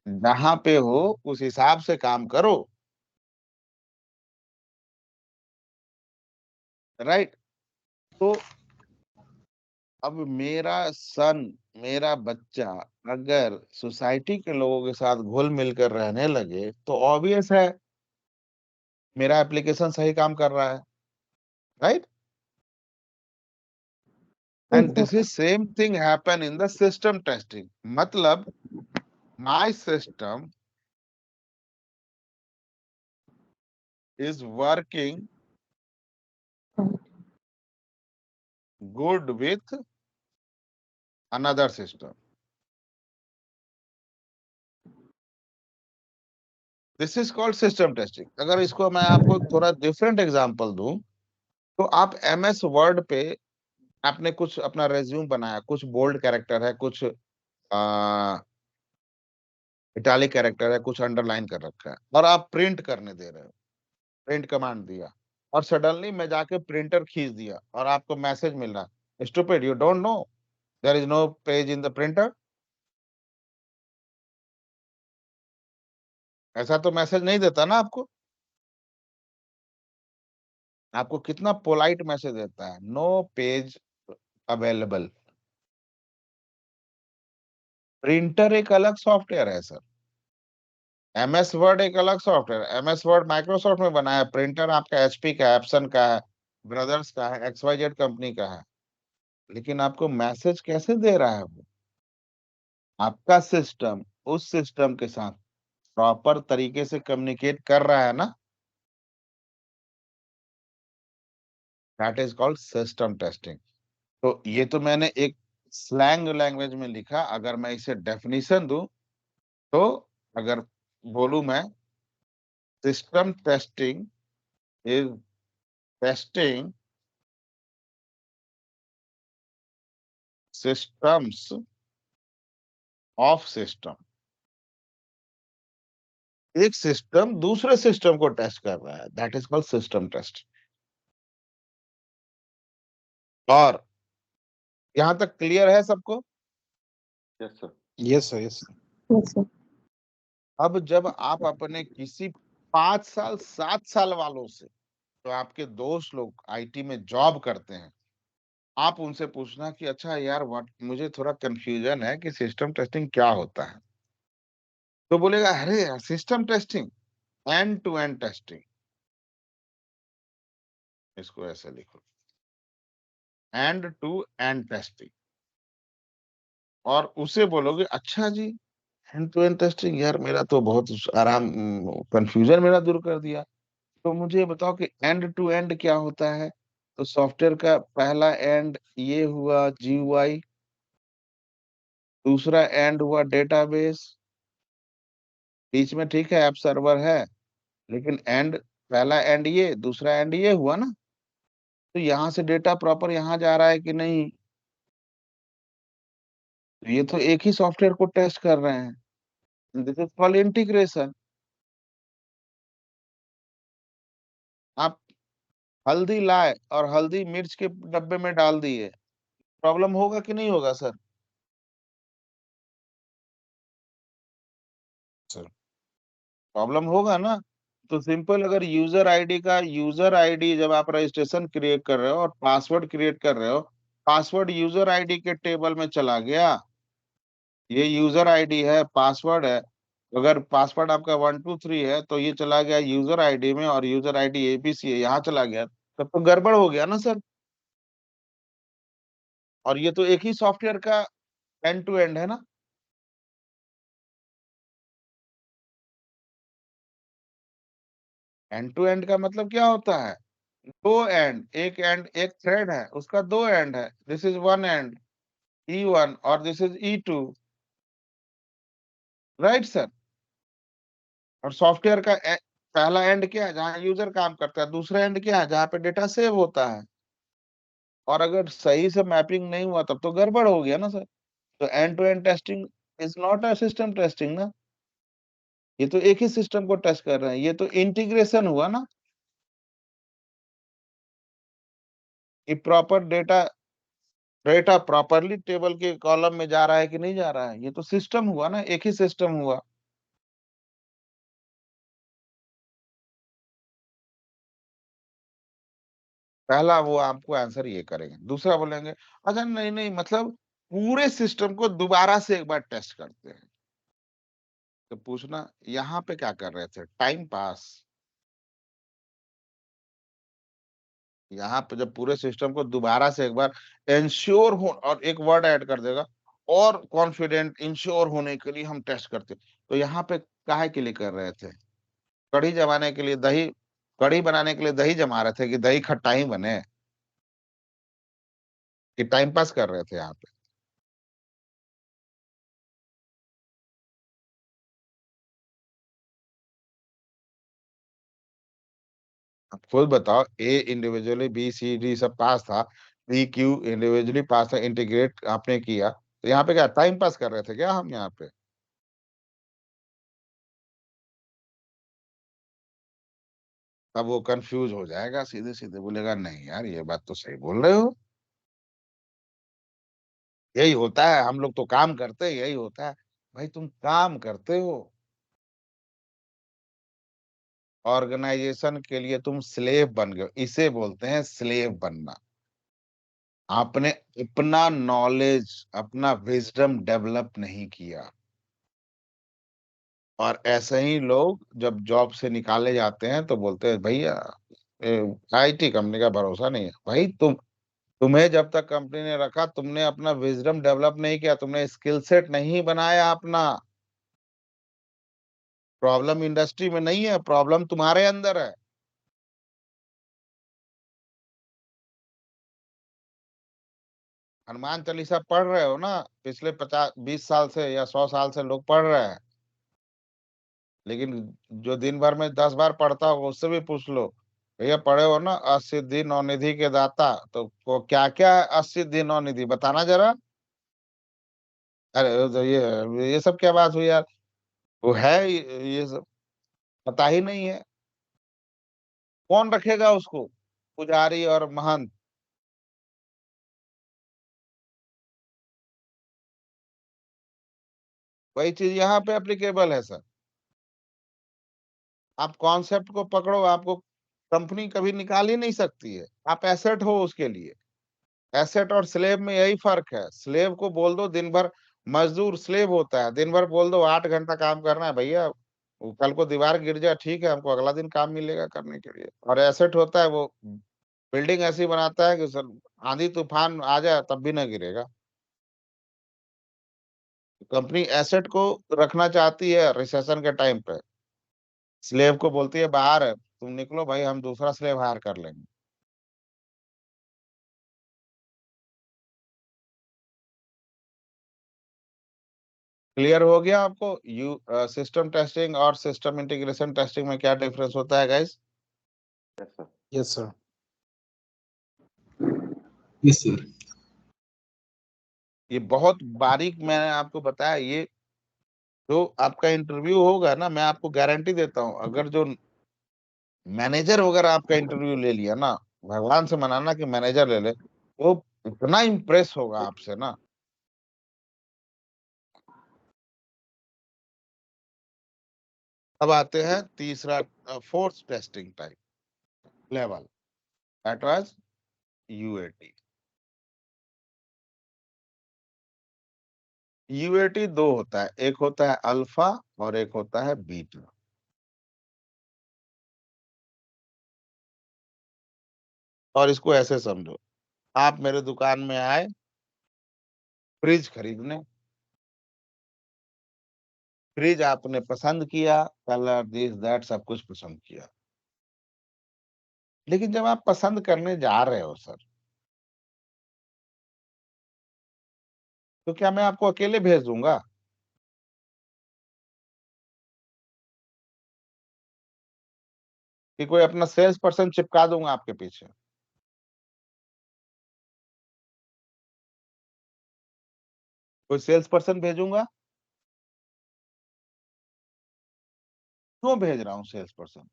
जहां पे हो उस हिसाब से काम करो, राइट? तो अब मेरा सन, मेरा बच्चा अगर सोसाइटी के लोगों के साथ घुल मिलकर रहने लगे तो ऑब्वियस है मेरा एप्लीकेशन सही काम कर रहा है, right? And this is same thing happen in the system testing. मतलब my system is working good with another system. This is called system testing. अगर इसको मैं आपको थोड़ा डिफरेंट एग्जांपल दूं, तो आप MS वर्ड पे आपने कुछ अपना रेज्यूम बनाया, कुछ बोल्ड कैरेक्टर है, कुछ इटैलिक कैरेक्टर है, कुछ अंडरलाइन कर रखा है, और आप प्रिंट करने दे रहे हो, प्रिंट कमांड दिया, और सडनली मैं जाके प्रिंटर खींच दिया और आपको मैसेज मिल रहा है, stupid you don't know there is no page in the printer. ऐसा तो मैसेज नहीं देता ना आपको। आपको कितना पोलाइट मैसेज देता है, नो पेज अवेलेबल। प्रिंटर एक अलग सॉफ्टवेयर है सर, MS वर्ड एक अलग सॉफ्टवेयर। MS वर्ड माइक्रोसॉफ्ट में बना है, प्रिंटर आपका HP का, एप्सन का है, ब्रदर्स का है, XYZ कंपनी का है। लेकिन आपको मैसेज कैसे दे रहा है वो? आपका सिस्टम उस सिस्टम के साथ प्रॉपर तरीके से कम्युनिकेट कर रहा है ना, that is called system testing. तो ये तो मैंने एक स्लैंग लैंग्वेज में लिखा, अगर मैं इसे डेफिनेशन दूं तो, अगर बोलूं मैं, system testing is testing systems of system। एक सिस्टम दूसरे सिस्टम को टेस्ट कर रहा है, that is called system test. और यहां तक क्लियर है सबको? Yes sir. Yes, sir. Yes, sir. Yes, sir. अब जब आप अपने किसी 5 साल 7 साल वालों से, तो आपके दोस्त लोग IT में जॉब करते हैं, आप उनसे पूछना कि अच्छा यार व्हाट, मुझे थोड़ा कंफ्यूजन है कि सिस्टम टेस्टिंग क्या होता है, तो बोलेगा अरे यार system testing end to end testing. इसको ऐसे लिखो, एंड टू एंड टेस्टिंग। और उसे बोलोगे अच्छा जी एंड टू एंड टेस्टिंग, यार मेरा तो बहुत आराम, कंफ्यूजन मेरा दूर कर दिया। तो मुझे ये बताओ कि एंड टू एंड क्या होता है? तो सॉफ्टवेयर का पहला एंड ये हुआ GUI, दूसरा एंड हुआ डेटाबेस, बीच में ठीक है ऐप सर्वर है, लेकिन एंड, पहला एंड ये, दूसरा एंड ये हुआ ना, तो यहाँ से डेटा प्रॉपर यहाँ जा रहा है कि नहीं? तो ये तो एक ही सॉफ्टवेयर को टेस्ट कर रहे हैं, दिस इज कॉल्ड इंटीग्रेशन। आप हल्दी लाए और हल्दी मिर्च के डब्बे में डाल दिए, प्रॉब्लम होगा कि नहीं होगा सर? Sir. प्रॉब्लम होगा ना। तो सिंपल, अगर यूजर आईडी जब आप रजिस्ट्रेशन क्रिएट कर रहे हो और पासवर्ड क्रिएट कर रहे हो, पासवर्ड यूजर आईडी के टेबल में चला गया, ये यूजर आईडी है, पासवर्ड है, अगर पासवर्ड आपका 123 है तो ये चला गया यूजर आईडी में और यूजर आईडी एबीसी है, यहाँ चला गया, तब तो गड़बड़ हो गया ना सर। और ये तो एक ही सॉफ्टवेयर का एंड टू एंड है ना। एंड टू एंड का मतलब क्या होता है? दो एंड, एक एंड, एक थ्रेड है उसका दो एंड है, this is one and E1 और this is E2, right sir. और सॉफ्टवेयर का पहला एंड क्या है? जहाँ यूजर काम करता है। दूसरा एंड क्या है? जहाँ पे डेटा सेव होता है। और अगर सही से मैपिंग नहीं हुआ तब तो गड़बड़ हो गया ना सर। तो end to end testing is not a system testing ना। ये तो एक ही सिस्टम को टेस्ट कर रहे हैं, ये तो इंटीग्रेशन हुआ ना। ये proper data data properly table के कॉलम में जा रहा है कि नहीं जा रहा है, ये तो सिस्टम हुआ ना, एक ही सिस्टम हुआ। पहला वो आपको आंसर ये करेंगे, दूसरा बोलेंगे अच्छा नहीं नहीं मतलब पूरे सिस्टम को दोबारा से एक बार टेस्ट करते हैं। तो पूछना यहाँ पे क्या कर रहे थे? Time pass. यहाँ पे जब पूरे सिस्टम को दोबारा से एक बार इंश्योर हो, और एक वर्ड ऐड कर देगा, और कॉन्फिडेंट इंश्योर होने के लिए हम टेस्ट करते। तो यहाँ पे काहे के लिए कर रहे थे? कढ़ी जमाने के लिए दही, कढ़ी बनाने के लिए दही जमा रहे थे कि दही खट्टाई बने, कि टाइम पास कर रहे थे यहाँ पे? अब खुद बताओ, ए इंडिविजुअली, बी सी डी सब पास था, पी क्यू इंडिविजुअली पास था, इंटीग्रेट आपने किया, तो यहाँ पे क्या टाइम पास कर रहे थे क्या हम यहाँ पे? अब वो कंफ्यूज हो जाएगा, सीधे सीधे बोलेगा नहीं यार ये बात तो सही बोल रहे हो। यही होता है, हम लोग तो काम करते हैं, यही होता है। भाई तुम काम करते हो, ऑर्गेनाइजेशन के लिए तुम स्लेव बन गए, इसे बोलते हैं स्लेव बनना। आपने अपना नॉलेज, अपना विजडम डेवलप नहीं किया। और ऐसे ही लोग जब जॉब से निकाले जाते हैं तो बोलते हैं भैया आईटी कंपनी का भरोसा नहीं है। भाई तुम्हें जब तक कंपनी ने रखा, तुमने अपना विजडम डेवलप नहीं किया, तुमने स्किल सेट नहीं बनाया अपना। प्रॉब्लम इंडस्ट्री में नहीं है, प्रॉब्लम तुम्हारे अंदर है। हनुमान चालीसा पढ़ रहे हो ना, पिछले 50-20 साल से या 100 साल से लोग पढ़ रहे हैं, लेकिन जो दिन भर में 10 बार पढ़ता हो उससे भी पूछ लो, भैया पढ़े हो ना असिद्धि नौनिधि के दाता, तो को क्या क्या असिद्धि नौनिधि बताना जरा। अरे तो ये सब क्या बात हुई यार? वो है ये सब पता ही नहीं है। कौन रखेगा उसको? पुजारी और महंत। वही चीज यहाँ पे एप्लीकेबल है सर। आप कॉन्सेप्ट को पकड़ो, आपको कंपनी कभी निकाल ही नहीं सकती है, आप एसेट हो उसके लिए। एसेट और स्लेव में यही फर्क है। स्लेव को बोल दो दिन भर, मजदूर स्लेव होता है, दिन भर बोल दो 8 घंटा काम करना है भैया, वो कल को दीवार गिर जाए ठीक है, हमको अगला दिन काम मिलेगा करने के लिए। और एसेट होता है वो बिल्डिंग ऐसी बनाता है कि सर आंधी तूफान आ जाए तब भी ना गिरेगा। कंपनी एसेट को रखना चाहती है रिसेशन के टाइम पे, स्लेव को बोलती है बाहर है तुम निकलो भाई, हम दूसरा स्लेव हायर कर लेंगे। क्लियर हो गया आपको सिस्टम टेस्टिंग और सिस्टम इंटीग्रेशन टेस्टिंग में क्या डिफरेंस होता है guys? Yes, sir. Yes, sir. Yes, sir. ये बहुत बारीक मैंने आपको बताया। ये जो आपका इंटरव्यू होगा ना, मैं आपको गारंटी देता हूँ, अगर जो मैनेजर वगैरह आपका इंटरव्यू ले लिया ना, भगवान से मनाना कि मैनेजर ले ले, वो इतना इम्प्रेस होगा आपसे ना। अब आते हैं तीसरा, fourth testing type level, that was UAT. UAT दो होता है, एक होता है अल्फा और एक होता है बीटा। और इसको ऐसे समझो, आप मेरे दुकान में आए फ्रिज खरीदने, फ्रिज आपने पसंद किया, कलर दिस दैट सब कुछ पसंद किया, लेकिन जब आप पसंद करने जा रहे हो सर, तो क्या मैं आपको अकेले भेज दूंगा? कि कोई अपना सेल्स पर्सन चिपका दूंगा आपके पीछे? कोई सेल्स पर्सन भेजूंगा? क्यों भेज रहा हूँ सेल्स पर्सन?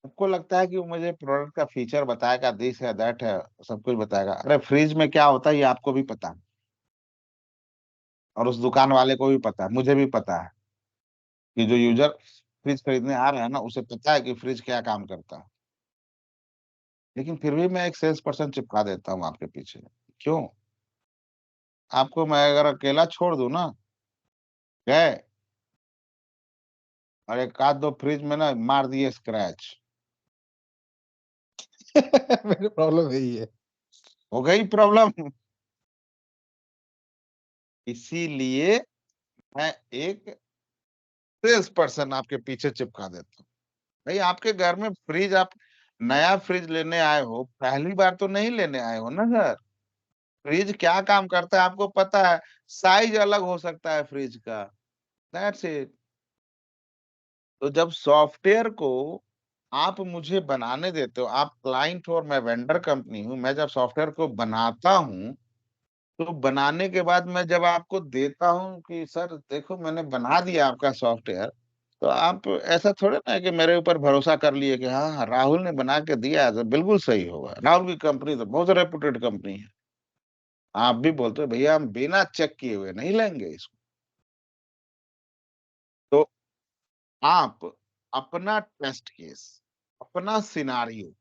आपको लगता है कि वो मुझे प्रोडक्ट का फीचर बताएगा, दिस है दैट है, सब कुछ बताएगा। अरे फ्रिज में क्या होता है ये आपको भी पता है, और उस दुकान वाले को भी पता है, मुझे भी पता है कि जो यूजर फ्रिज खरीदने आ रहा है ना, उसे पता है कि फ्रिज क्या काम करता है। लेकिन फिर भी मैं एक सेल्स पर्सन चिपका देता हूँ आपके पीछे। क्यों? आपको मैं अगर अकेला छोड़ दूं ना, गए और एक आध दो फ्रिज में ना मार दिए स्क्रैच, मेरी प्रॉब्लम यही है। हो गई प्रॉब्लम। इसीलिए मैं एक सेल्स पर्सन आपके पीछे चिपका देता हूँ। भाई आपके घर में फ्रिज, आप नया फ्रिज लेने आए हो, पहली बार तो नहीं लेने आए हो ना सर। फ्रिज क्या काम करता है आपको पता है, साइज अलग हो सकता है फ्रिज का, दैट्स इट। तो जब सॉफ्टवेयर को आप मुझे बनाने देते हो, आप क्लाइंट हो और मैं वेंडर कंपनी हूँ, मैं जब सॉफ्टवेयर को बनाता हूँ, तो बनाने के बाद मैं जब आपको देता हूँ कि सर देखो मैंने बना दिया आपका सॉफ्टवेयर, तो आप ऐसा थोड़े ना है कि मेरे ऊपर भरोसा कर लिए कि हाँ हाँ राहुल ने बना के दिया है तो बिल्कुल सही होगा। राहुल की कंपनी तो बहुत रेपुटेड कंपनी है। आप भी बोलते हो भैया हम बिना चेक किए हुए नहीं लेंगे इसको। तो आप अपना टेस्ट केस, अपना सिनारियो,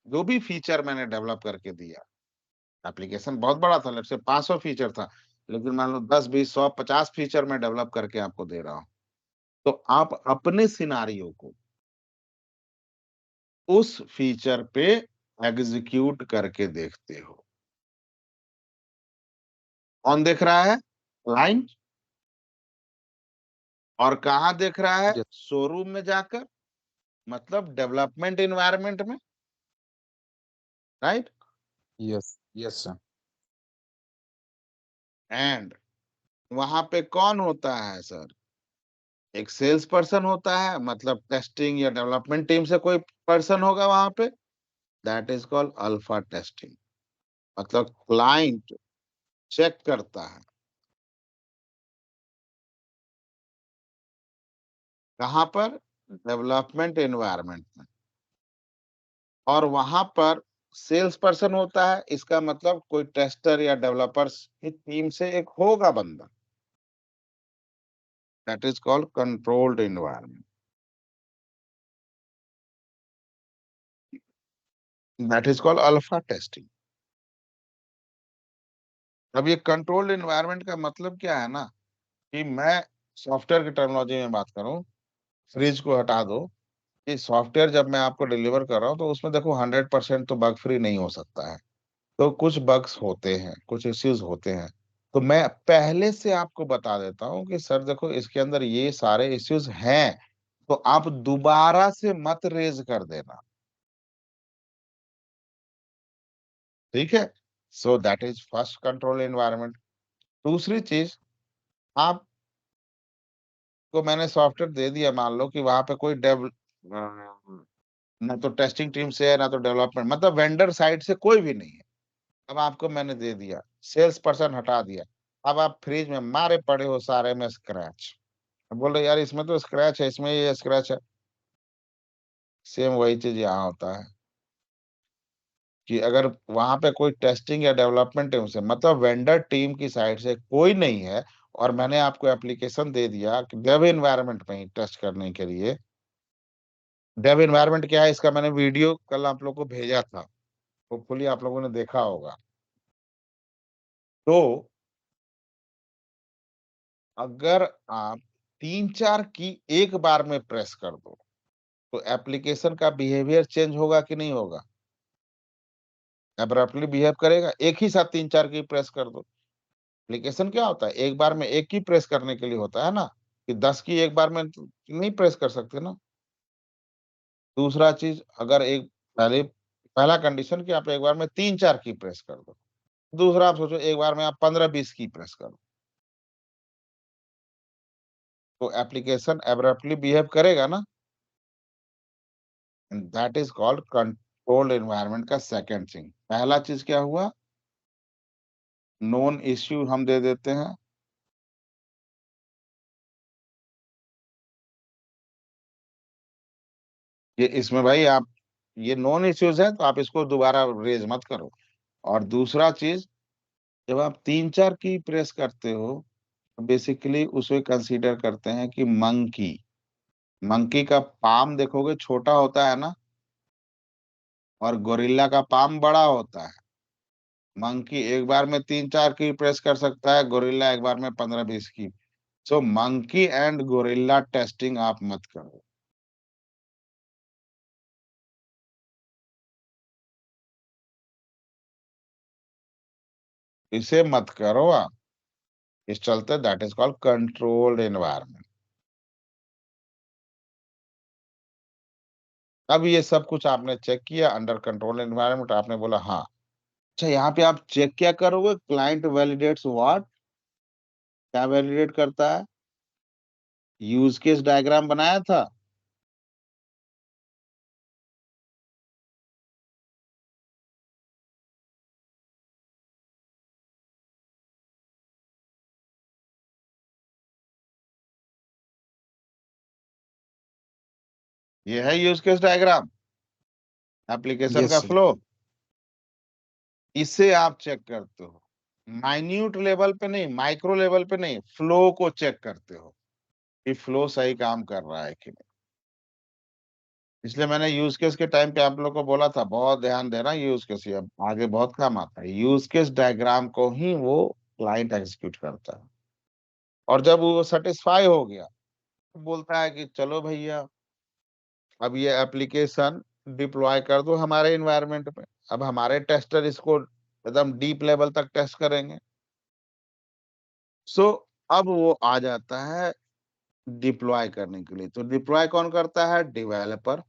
जो भी फीचर मैंने डेवलप करके दिया, एप्लीकेशन बहुत बड़ा था, लेट्स से 500 फीचर था, लेकिन मान लो 10 20 100 50 फीचर मैं डेवलप करके आपको दे रहा हूँ। तो आप अपने सिनारियो को उस फीचर पे एग्जीक्यूट करके देखते हो। कौन देख रहा है? क्लाइंट। और कहाँ देख रहा है? Yes. शोरूम में जाकर, मतलब डेवलपमेंट एनवायरनमेंट में, right? Yes. Yes, sir. And वहां पे कौन होता है सर? एक सेल्स पर्सन होता है, मतलब टेस्टिंग या डेवलपमेंट टीम से कोई पर्सन होगा वहां पे, that is called alpha testing. मतलब क्लाइंट चेक करता है कहां पर? डेवलपमेंट एनवायरनमेंट में। और वहां पर सेल्स पर्सन होता है, इसका मतलब कोई टेस्टर या डेवलपर्स की टीम से एक होगा बंदा, that is called controlled environment, that is called alpha testing. अब ये कंट्रोल्ड एनवायरनमेंट का मतलब क्या है ना, कि मैं सॉफ्टवेयर की टर्मिनोलॉजी में बात करूं, फ्रिज को हटा दो, कि सॉफ्टवेयर जब मैं आपको डिलीवर कर रहा हूं तो उसमें देखो 100% तो बग फ्री नहीं हो सकता है। तो कुछ बग्स होते हैं, कुछ इश्यूज होते हैं। तो मैं पहले से आपको बता देता हूँ कि सर देखो इसके अंदर ये सारे इश्यूज हैं, तो आप दोबारा से मत रेज कर देना, ठीक है? So that is first control environment. दूसरी चीज, आपको मैंने सॉफ्टवेयर दे दिया, मान लो कि वहां पे कोई ना तो टेस्टिंग टीम से है ना तो डेवलपमेंट, मतलब वेंडर साइड से कोई भी नहीं है। अब आपको मैंने दे दिया, सेल्स पर्सन हटा दिया, अब आप फ्रिज में मारे पड़े हो सारे में स्क्रैच। अब बोल रहे यार इसमें तो स्क्रैच है, इसमें ये स्क्रैच है। सेम वही चीज यहाँ होता है कि अगर वहां पे कोई टेस्टिंग या डेवलपमेंट टीम से, मतलब वेंडर टीम की साइड से कोई नहीं है, और मैंने आपको एप्लीकेशन दे दिया कि डेव एनवायरनमेंट में ही टेस्ट करने के लिए। डेव एनवायरनमेंट क्या है इसका मैंने वीडियो कल आप लोग को भेजा था, होपफुली आप लोगों ने देखा होगा। तो अगर आप 3-4 की एक बार में प्रेस कर दो तो एप्लीकेशन का बिहेवियर चेंज होगा कि नहीं होगा? एब्रप्टली बिहेव करेगा। एक ही साथ 3-4 की प्रेस कर दो। एप्लीकेशन क्या होता है, एक बार में एक की प्रेस करने के लिए होता है ना, कि 10 की एक बार में नहीं प्रेस कर सकते ना। दूसरा चीज, अगर एक पहला कंडीशन कि आप एक बार में 3-4 की प्रेस कर दो। दूसरा आप सोचो एक बार में आप 15-20 की प्रेस करो, तो एप्लीकेशन एब्रप्टली बिहेव करेगा ना। And that is called controlled environment का सेकंड थिंग। पहला चीज क्या हुआ, नोन इश्यू हम दे देते हैं। ये इसमें भाई आप ये नॉन इश्यूज है तो आप इसको दोबारा रेज मत करो। और दूसरा चीज, जब आप 3-4 की प्रेस करते हो बेसिकली उसे कंसीडर करते हैं कि मंकी मंकी का पाम देखोगे छोटा होता है ना, और गोरिल्ला का पाम बड़ा होता है। मंकी एक बार में 3-4 की प्रेस कर सकता है, गोरिल्ला एक बार में 15-20 की। सो मंकी एंड गोरिल्ला टेस्टिंग आप मत करो। इसे मत करो आप। इस चलते that is called controlled environment. अब ये सब कुछ आपने चेक किया अंडर कंट्रोल एनवायरनमेंट, आपने बोला हाँ। अच्छा, यहाँ पे आप चेक क्या करोगे, क्लाइंट वैलिडेट्स व्हाट, क्या वैलिडेट करता है? यूज केस डायग्राम बनाया था। ये है use case diagram, application yes का सर। फ्लो। इसे आप चेक करते हो, माइन्यूट लेवल पे नहीं, माइक्रो लेवल पे नहीं, फ्लो को चेक करते हो कि फ्लो सही काम कर रहा है कि नहीं। इसलिए मैंने यूज केस के टाइम पे आप लोग को बोला था बहुत ध्यान देना, यूज केस ये अब आगे बहुत काम आता है। यूज केस डायग्राम को ही वो क्लाइंट एग्जीक्यूट करता है, और जब वो सेटिस्फाई हो गया तो बोलता है कि चलो भैया अब ये एप्लीकेशन डिप्लॉय कर दो हमारे इन्वायरमेंट में। अब हमारे टेस्टर इसको एकदम डीप लेवल तक टेस्ट करेंगे। सो अब वो आ जाता है डिप्लॉय करने के लिए। तो डिप्लॉय कौन करता है? डेवलपर।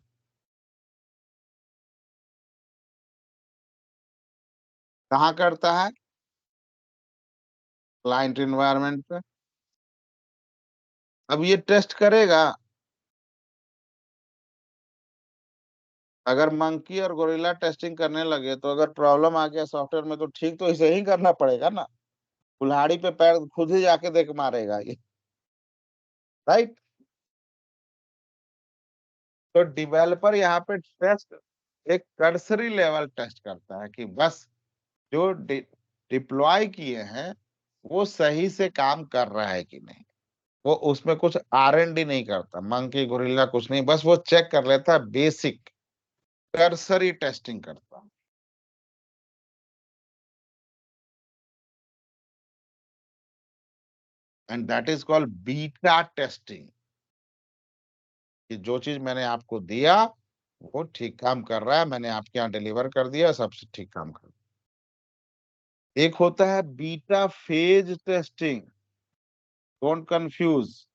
कहाँ करता है? क्लाइंट इन्वायरमेंट पे। अब ये टेस्ट करेगा, अगर मंकी और गोरिल्ला टेस्टिंग करने लगे तो अगर प्रॉब्लम आ गया सॉफ्टवेयर में तो ठीक तो इसे ही करना पड़ेगा ना। कुल्हाड़ी पे पैर खुद ही जाके देख मारेगा ये, राइट। तो डेवलपर यहाँ पे टेस्ट एक कर्सरी लेवल टेस्ट करता है कि बस जो डिप्लॉय किए हैं वो सही से काम कर रहा है कि नहीं। वो उसमें कुछ R&D नहीं करता, मंकी गोरिल्ला कुछ नहीं, बस वो चेक कर लेता है, बेसिक कर्सरी टेस्टिंग करता। And that is called beta testing, कि जो चीज मैंने आपको दिया वो ठीक काम कर रहा है, मैंने आपके यहाँ डिलीवर कर दिया, सबसे ठीक काम कर। एक होता है beta phase testing, don't confuse.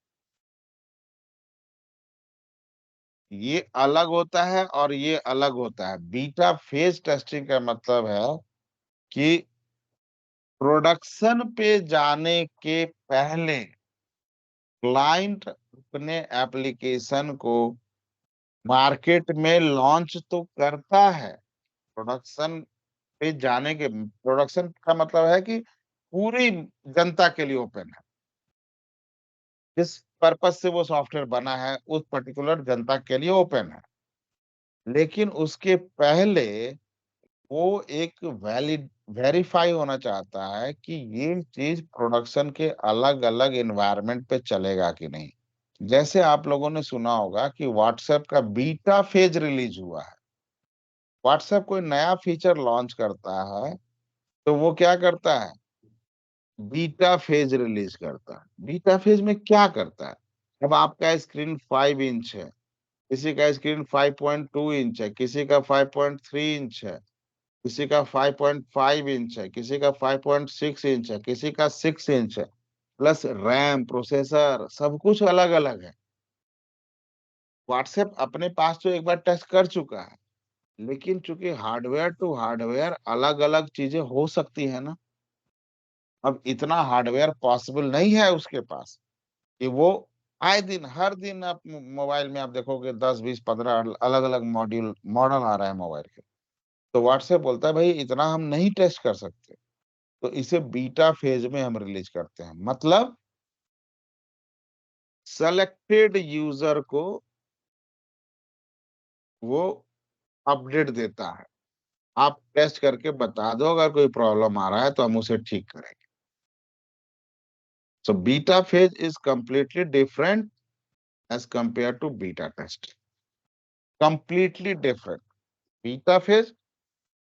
ये अलग होता है और ये अलग होता है। बीटा फेज टेस्टिंग का मतलब है कि प्रोडक्शन पे जाने के पहले क्लाइंट अपने एप्लीकेशन को मार्केट में लॉन्च तो करता है। प्रोडक्शन पे जाने के, प्रोडक्शन का मतलब है कि पूरी जनता के लिए ओपन है। जिस पर्पज से वो सॉफ्टवेयर बना है उस पर्टिकुलर जनता के लिए ओपन है। लेकिन उसके पहले वो एक वैलिड वेरीफाई होना चाहता है कि ये चीज प्रोडक्शन के अलग अलग एनवायरनमेंट पे चलेगा कि नहीं। जैसे आप लोगों ने सुना होगा कि व्हाट्सएप का बीटा फेज रिलीज हुआ है। व्हाट्सएप कोई नया फीचर लॉन्च करता है तो वो क्या करता है, बीटा फेज रिलीज करता है। बीटा फेज में क्या करता है, अब आपका स्क्रीन 5 इंच है, किसी का स्क्रीन 5.2 इंच है, किसी का 5.3 इंच है, किसी का 5.5 इंच है, किसी का 5.6 इंच है, किसी का 6 इंच है, प्लस रैम, प्रोसेसर, सब कुछ अलग अलग है। व्हाट्सएप अपने पास तो एक बार टेस्ट कर चुका है, लेकिन चूंकि हार्डवेयर टू हार्डवेयर अलग अलग चीजें हो सकती है ना, अब इतना हार्डवेयर पॉसिबल नहीं है उसके पास कि वो आए दिन, हर दिन आप मोबाइल में आप देखोगे 10 20 15 अलग अलग मॉडल आ रहा है मोबाइल के। तो व्हाट्सएप बोलता है भाई इतना हम नहीं टेस्ट कर सकते, तो इसे बीटा फेज में हम रिलीज करते हैं। मतलब सेलेक्टेड यूजर को वो अपडेट देता है, आप टेस्ट करके बता दो, अगर कोई प्रॉब्लम आ रहा है तो हम उसे ठीक करेंगे। So beta phase is completely different as compare to beta test, completely different. Beta phase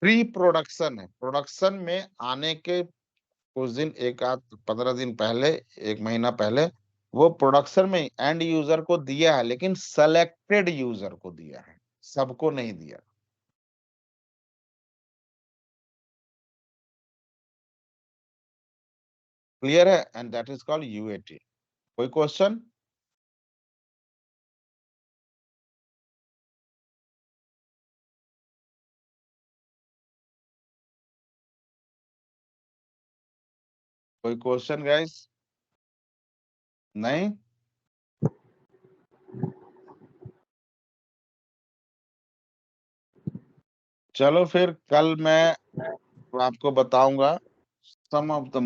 pre production है, प्रोडक्शन में आने के कुछ दिन, एक आध 15 दिन पहले, एक महीना पहले वो प्रोडक्शन में एंड यूजर को दिया है, लेकिन सेलेक्टेड यूजर को दिया है, सबको नहीं दिया। क्लियर है? And that is called UAT. कोई क्वेश्चन? कोई क्वेश्चन गाइस? नहीं? चलो फिर कल मैं आपको बताऊंगा सम ऑफ द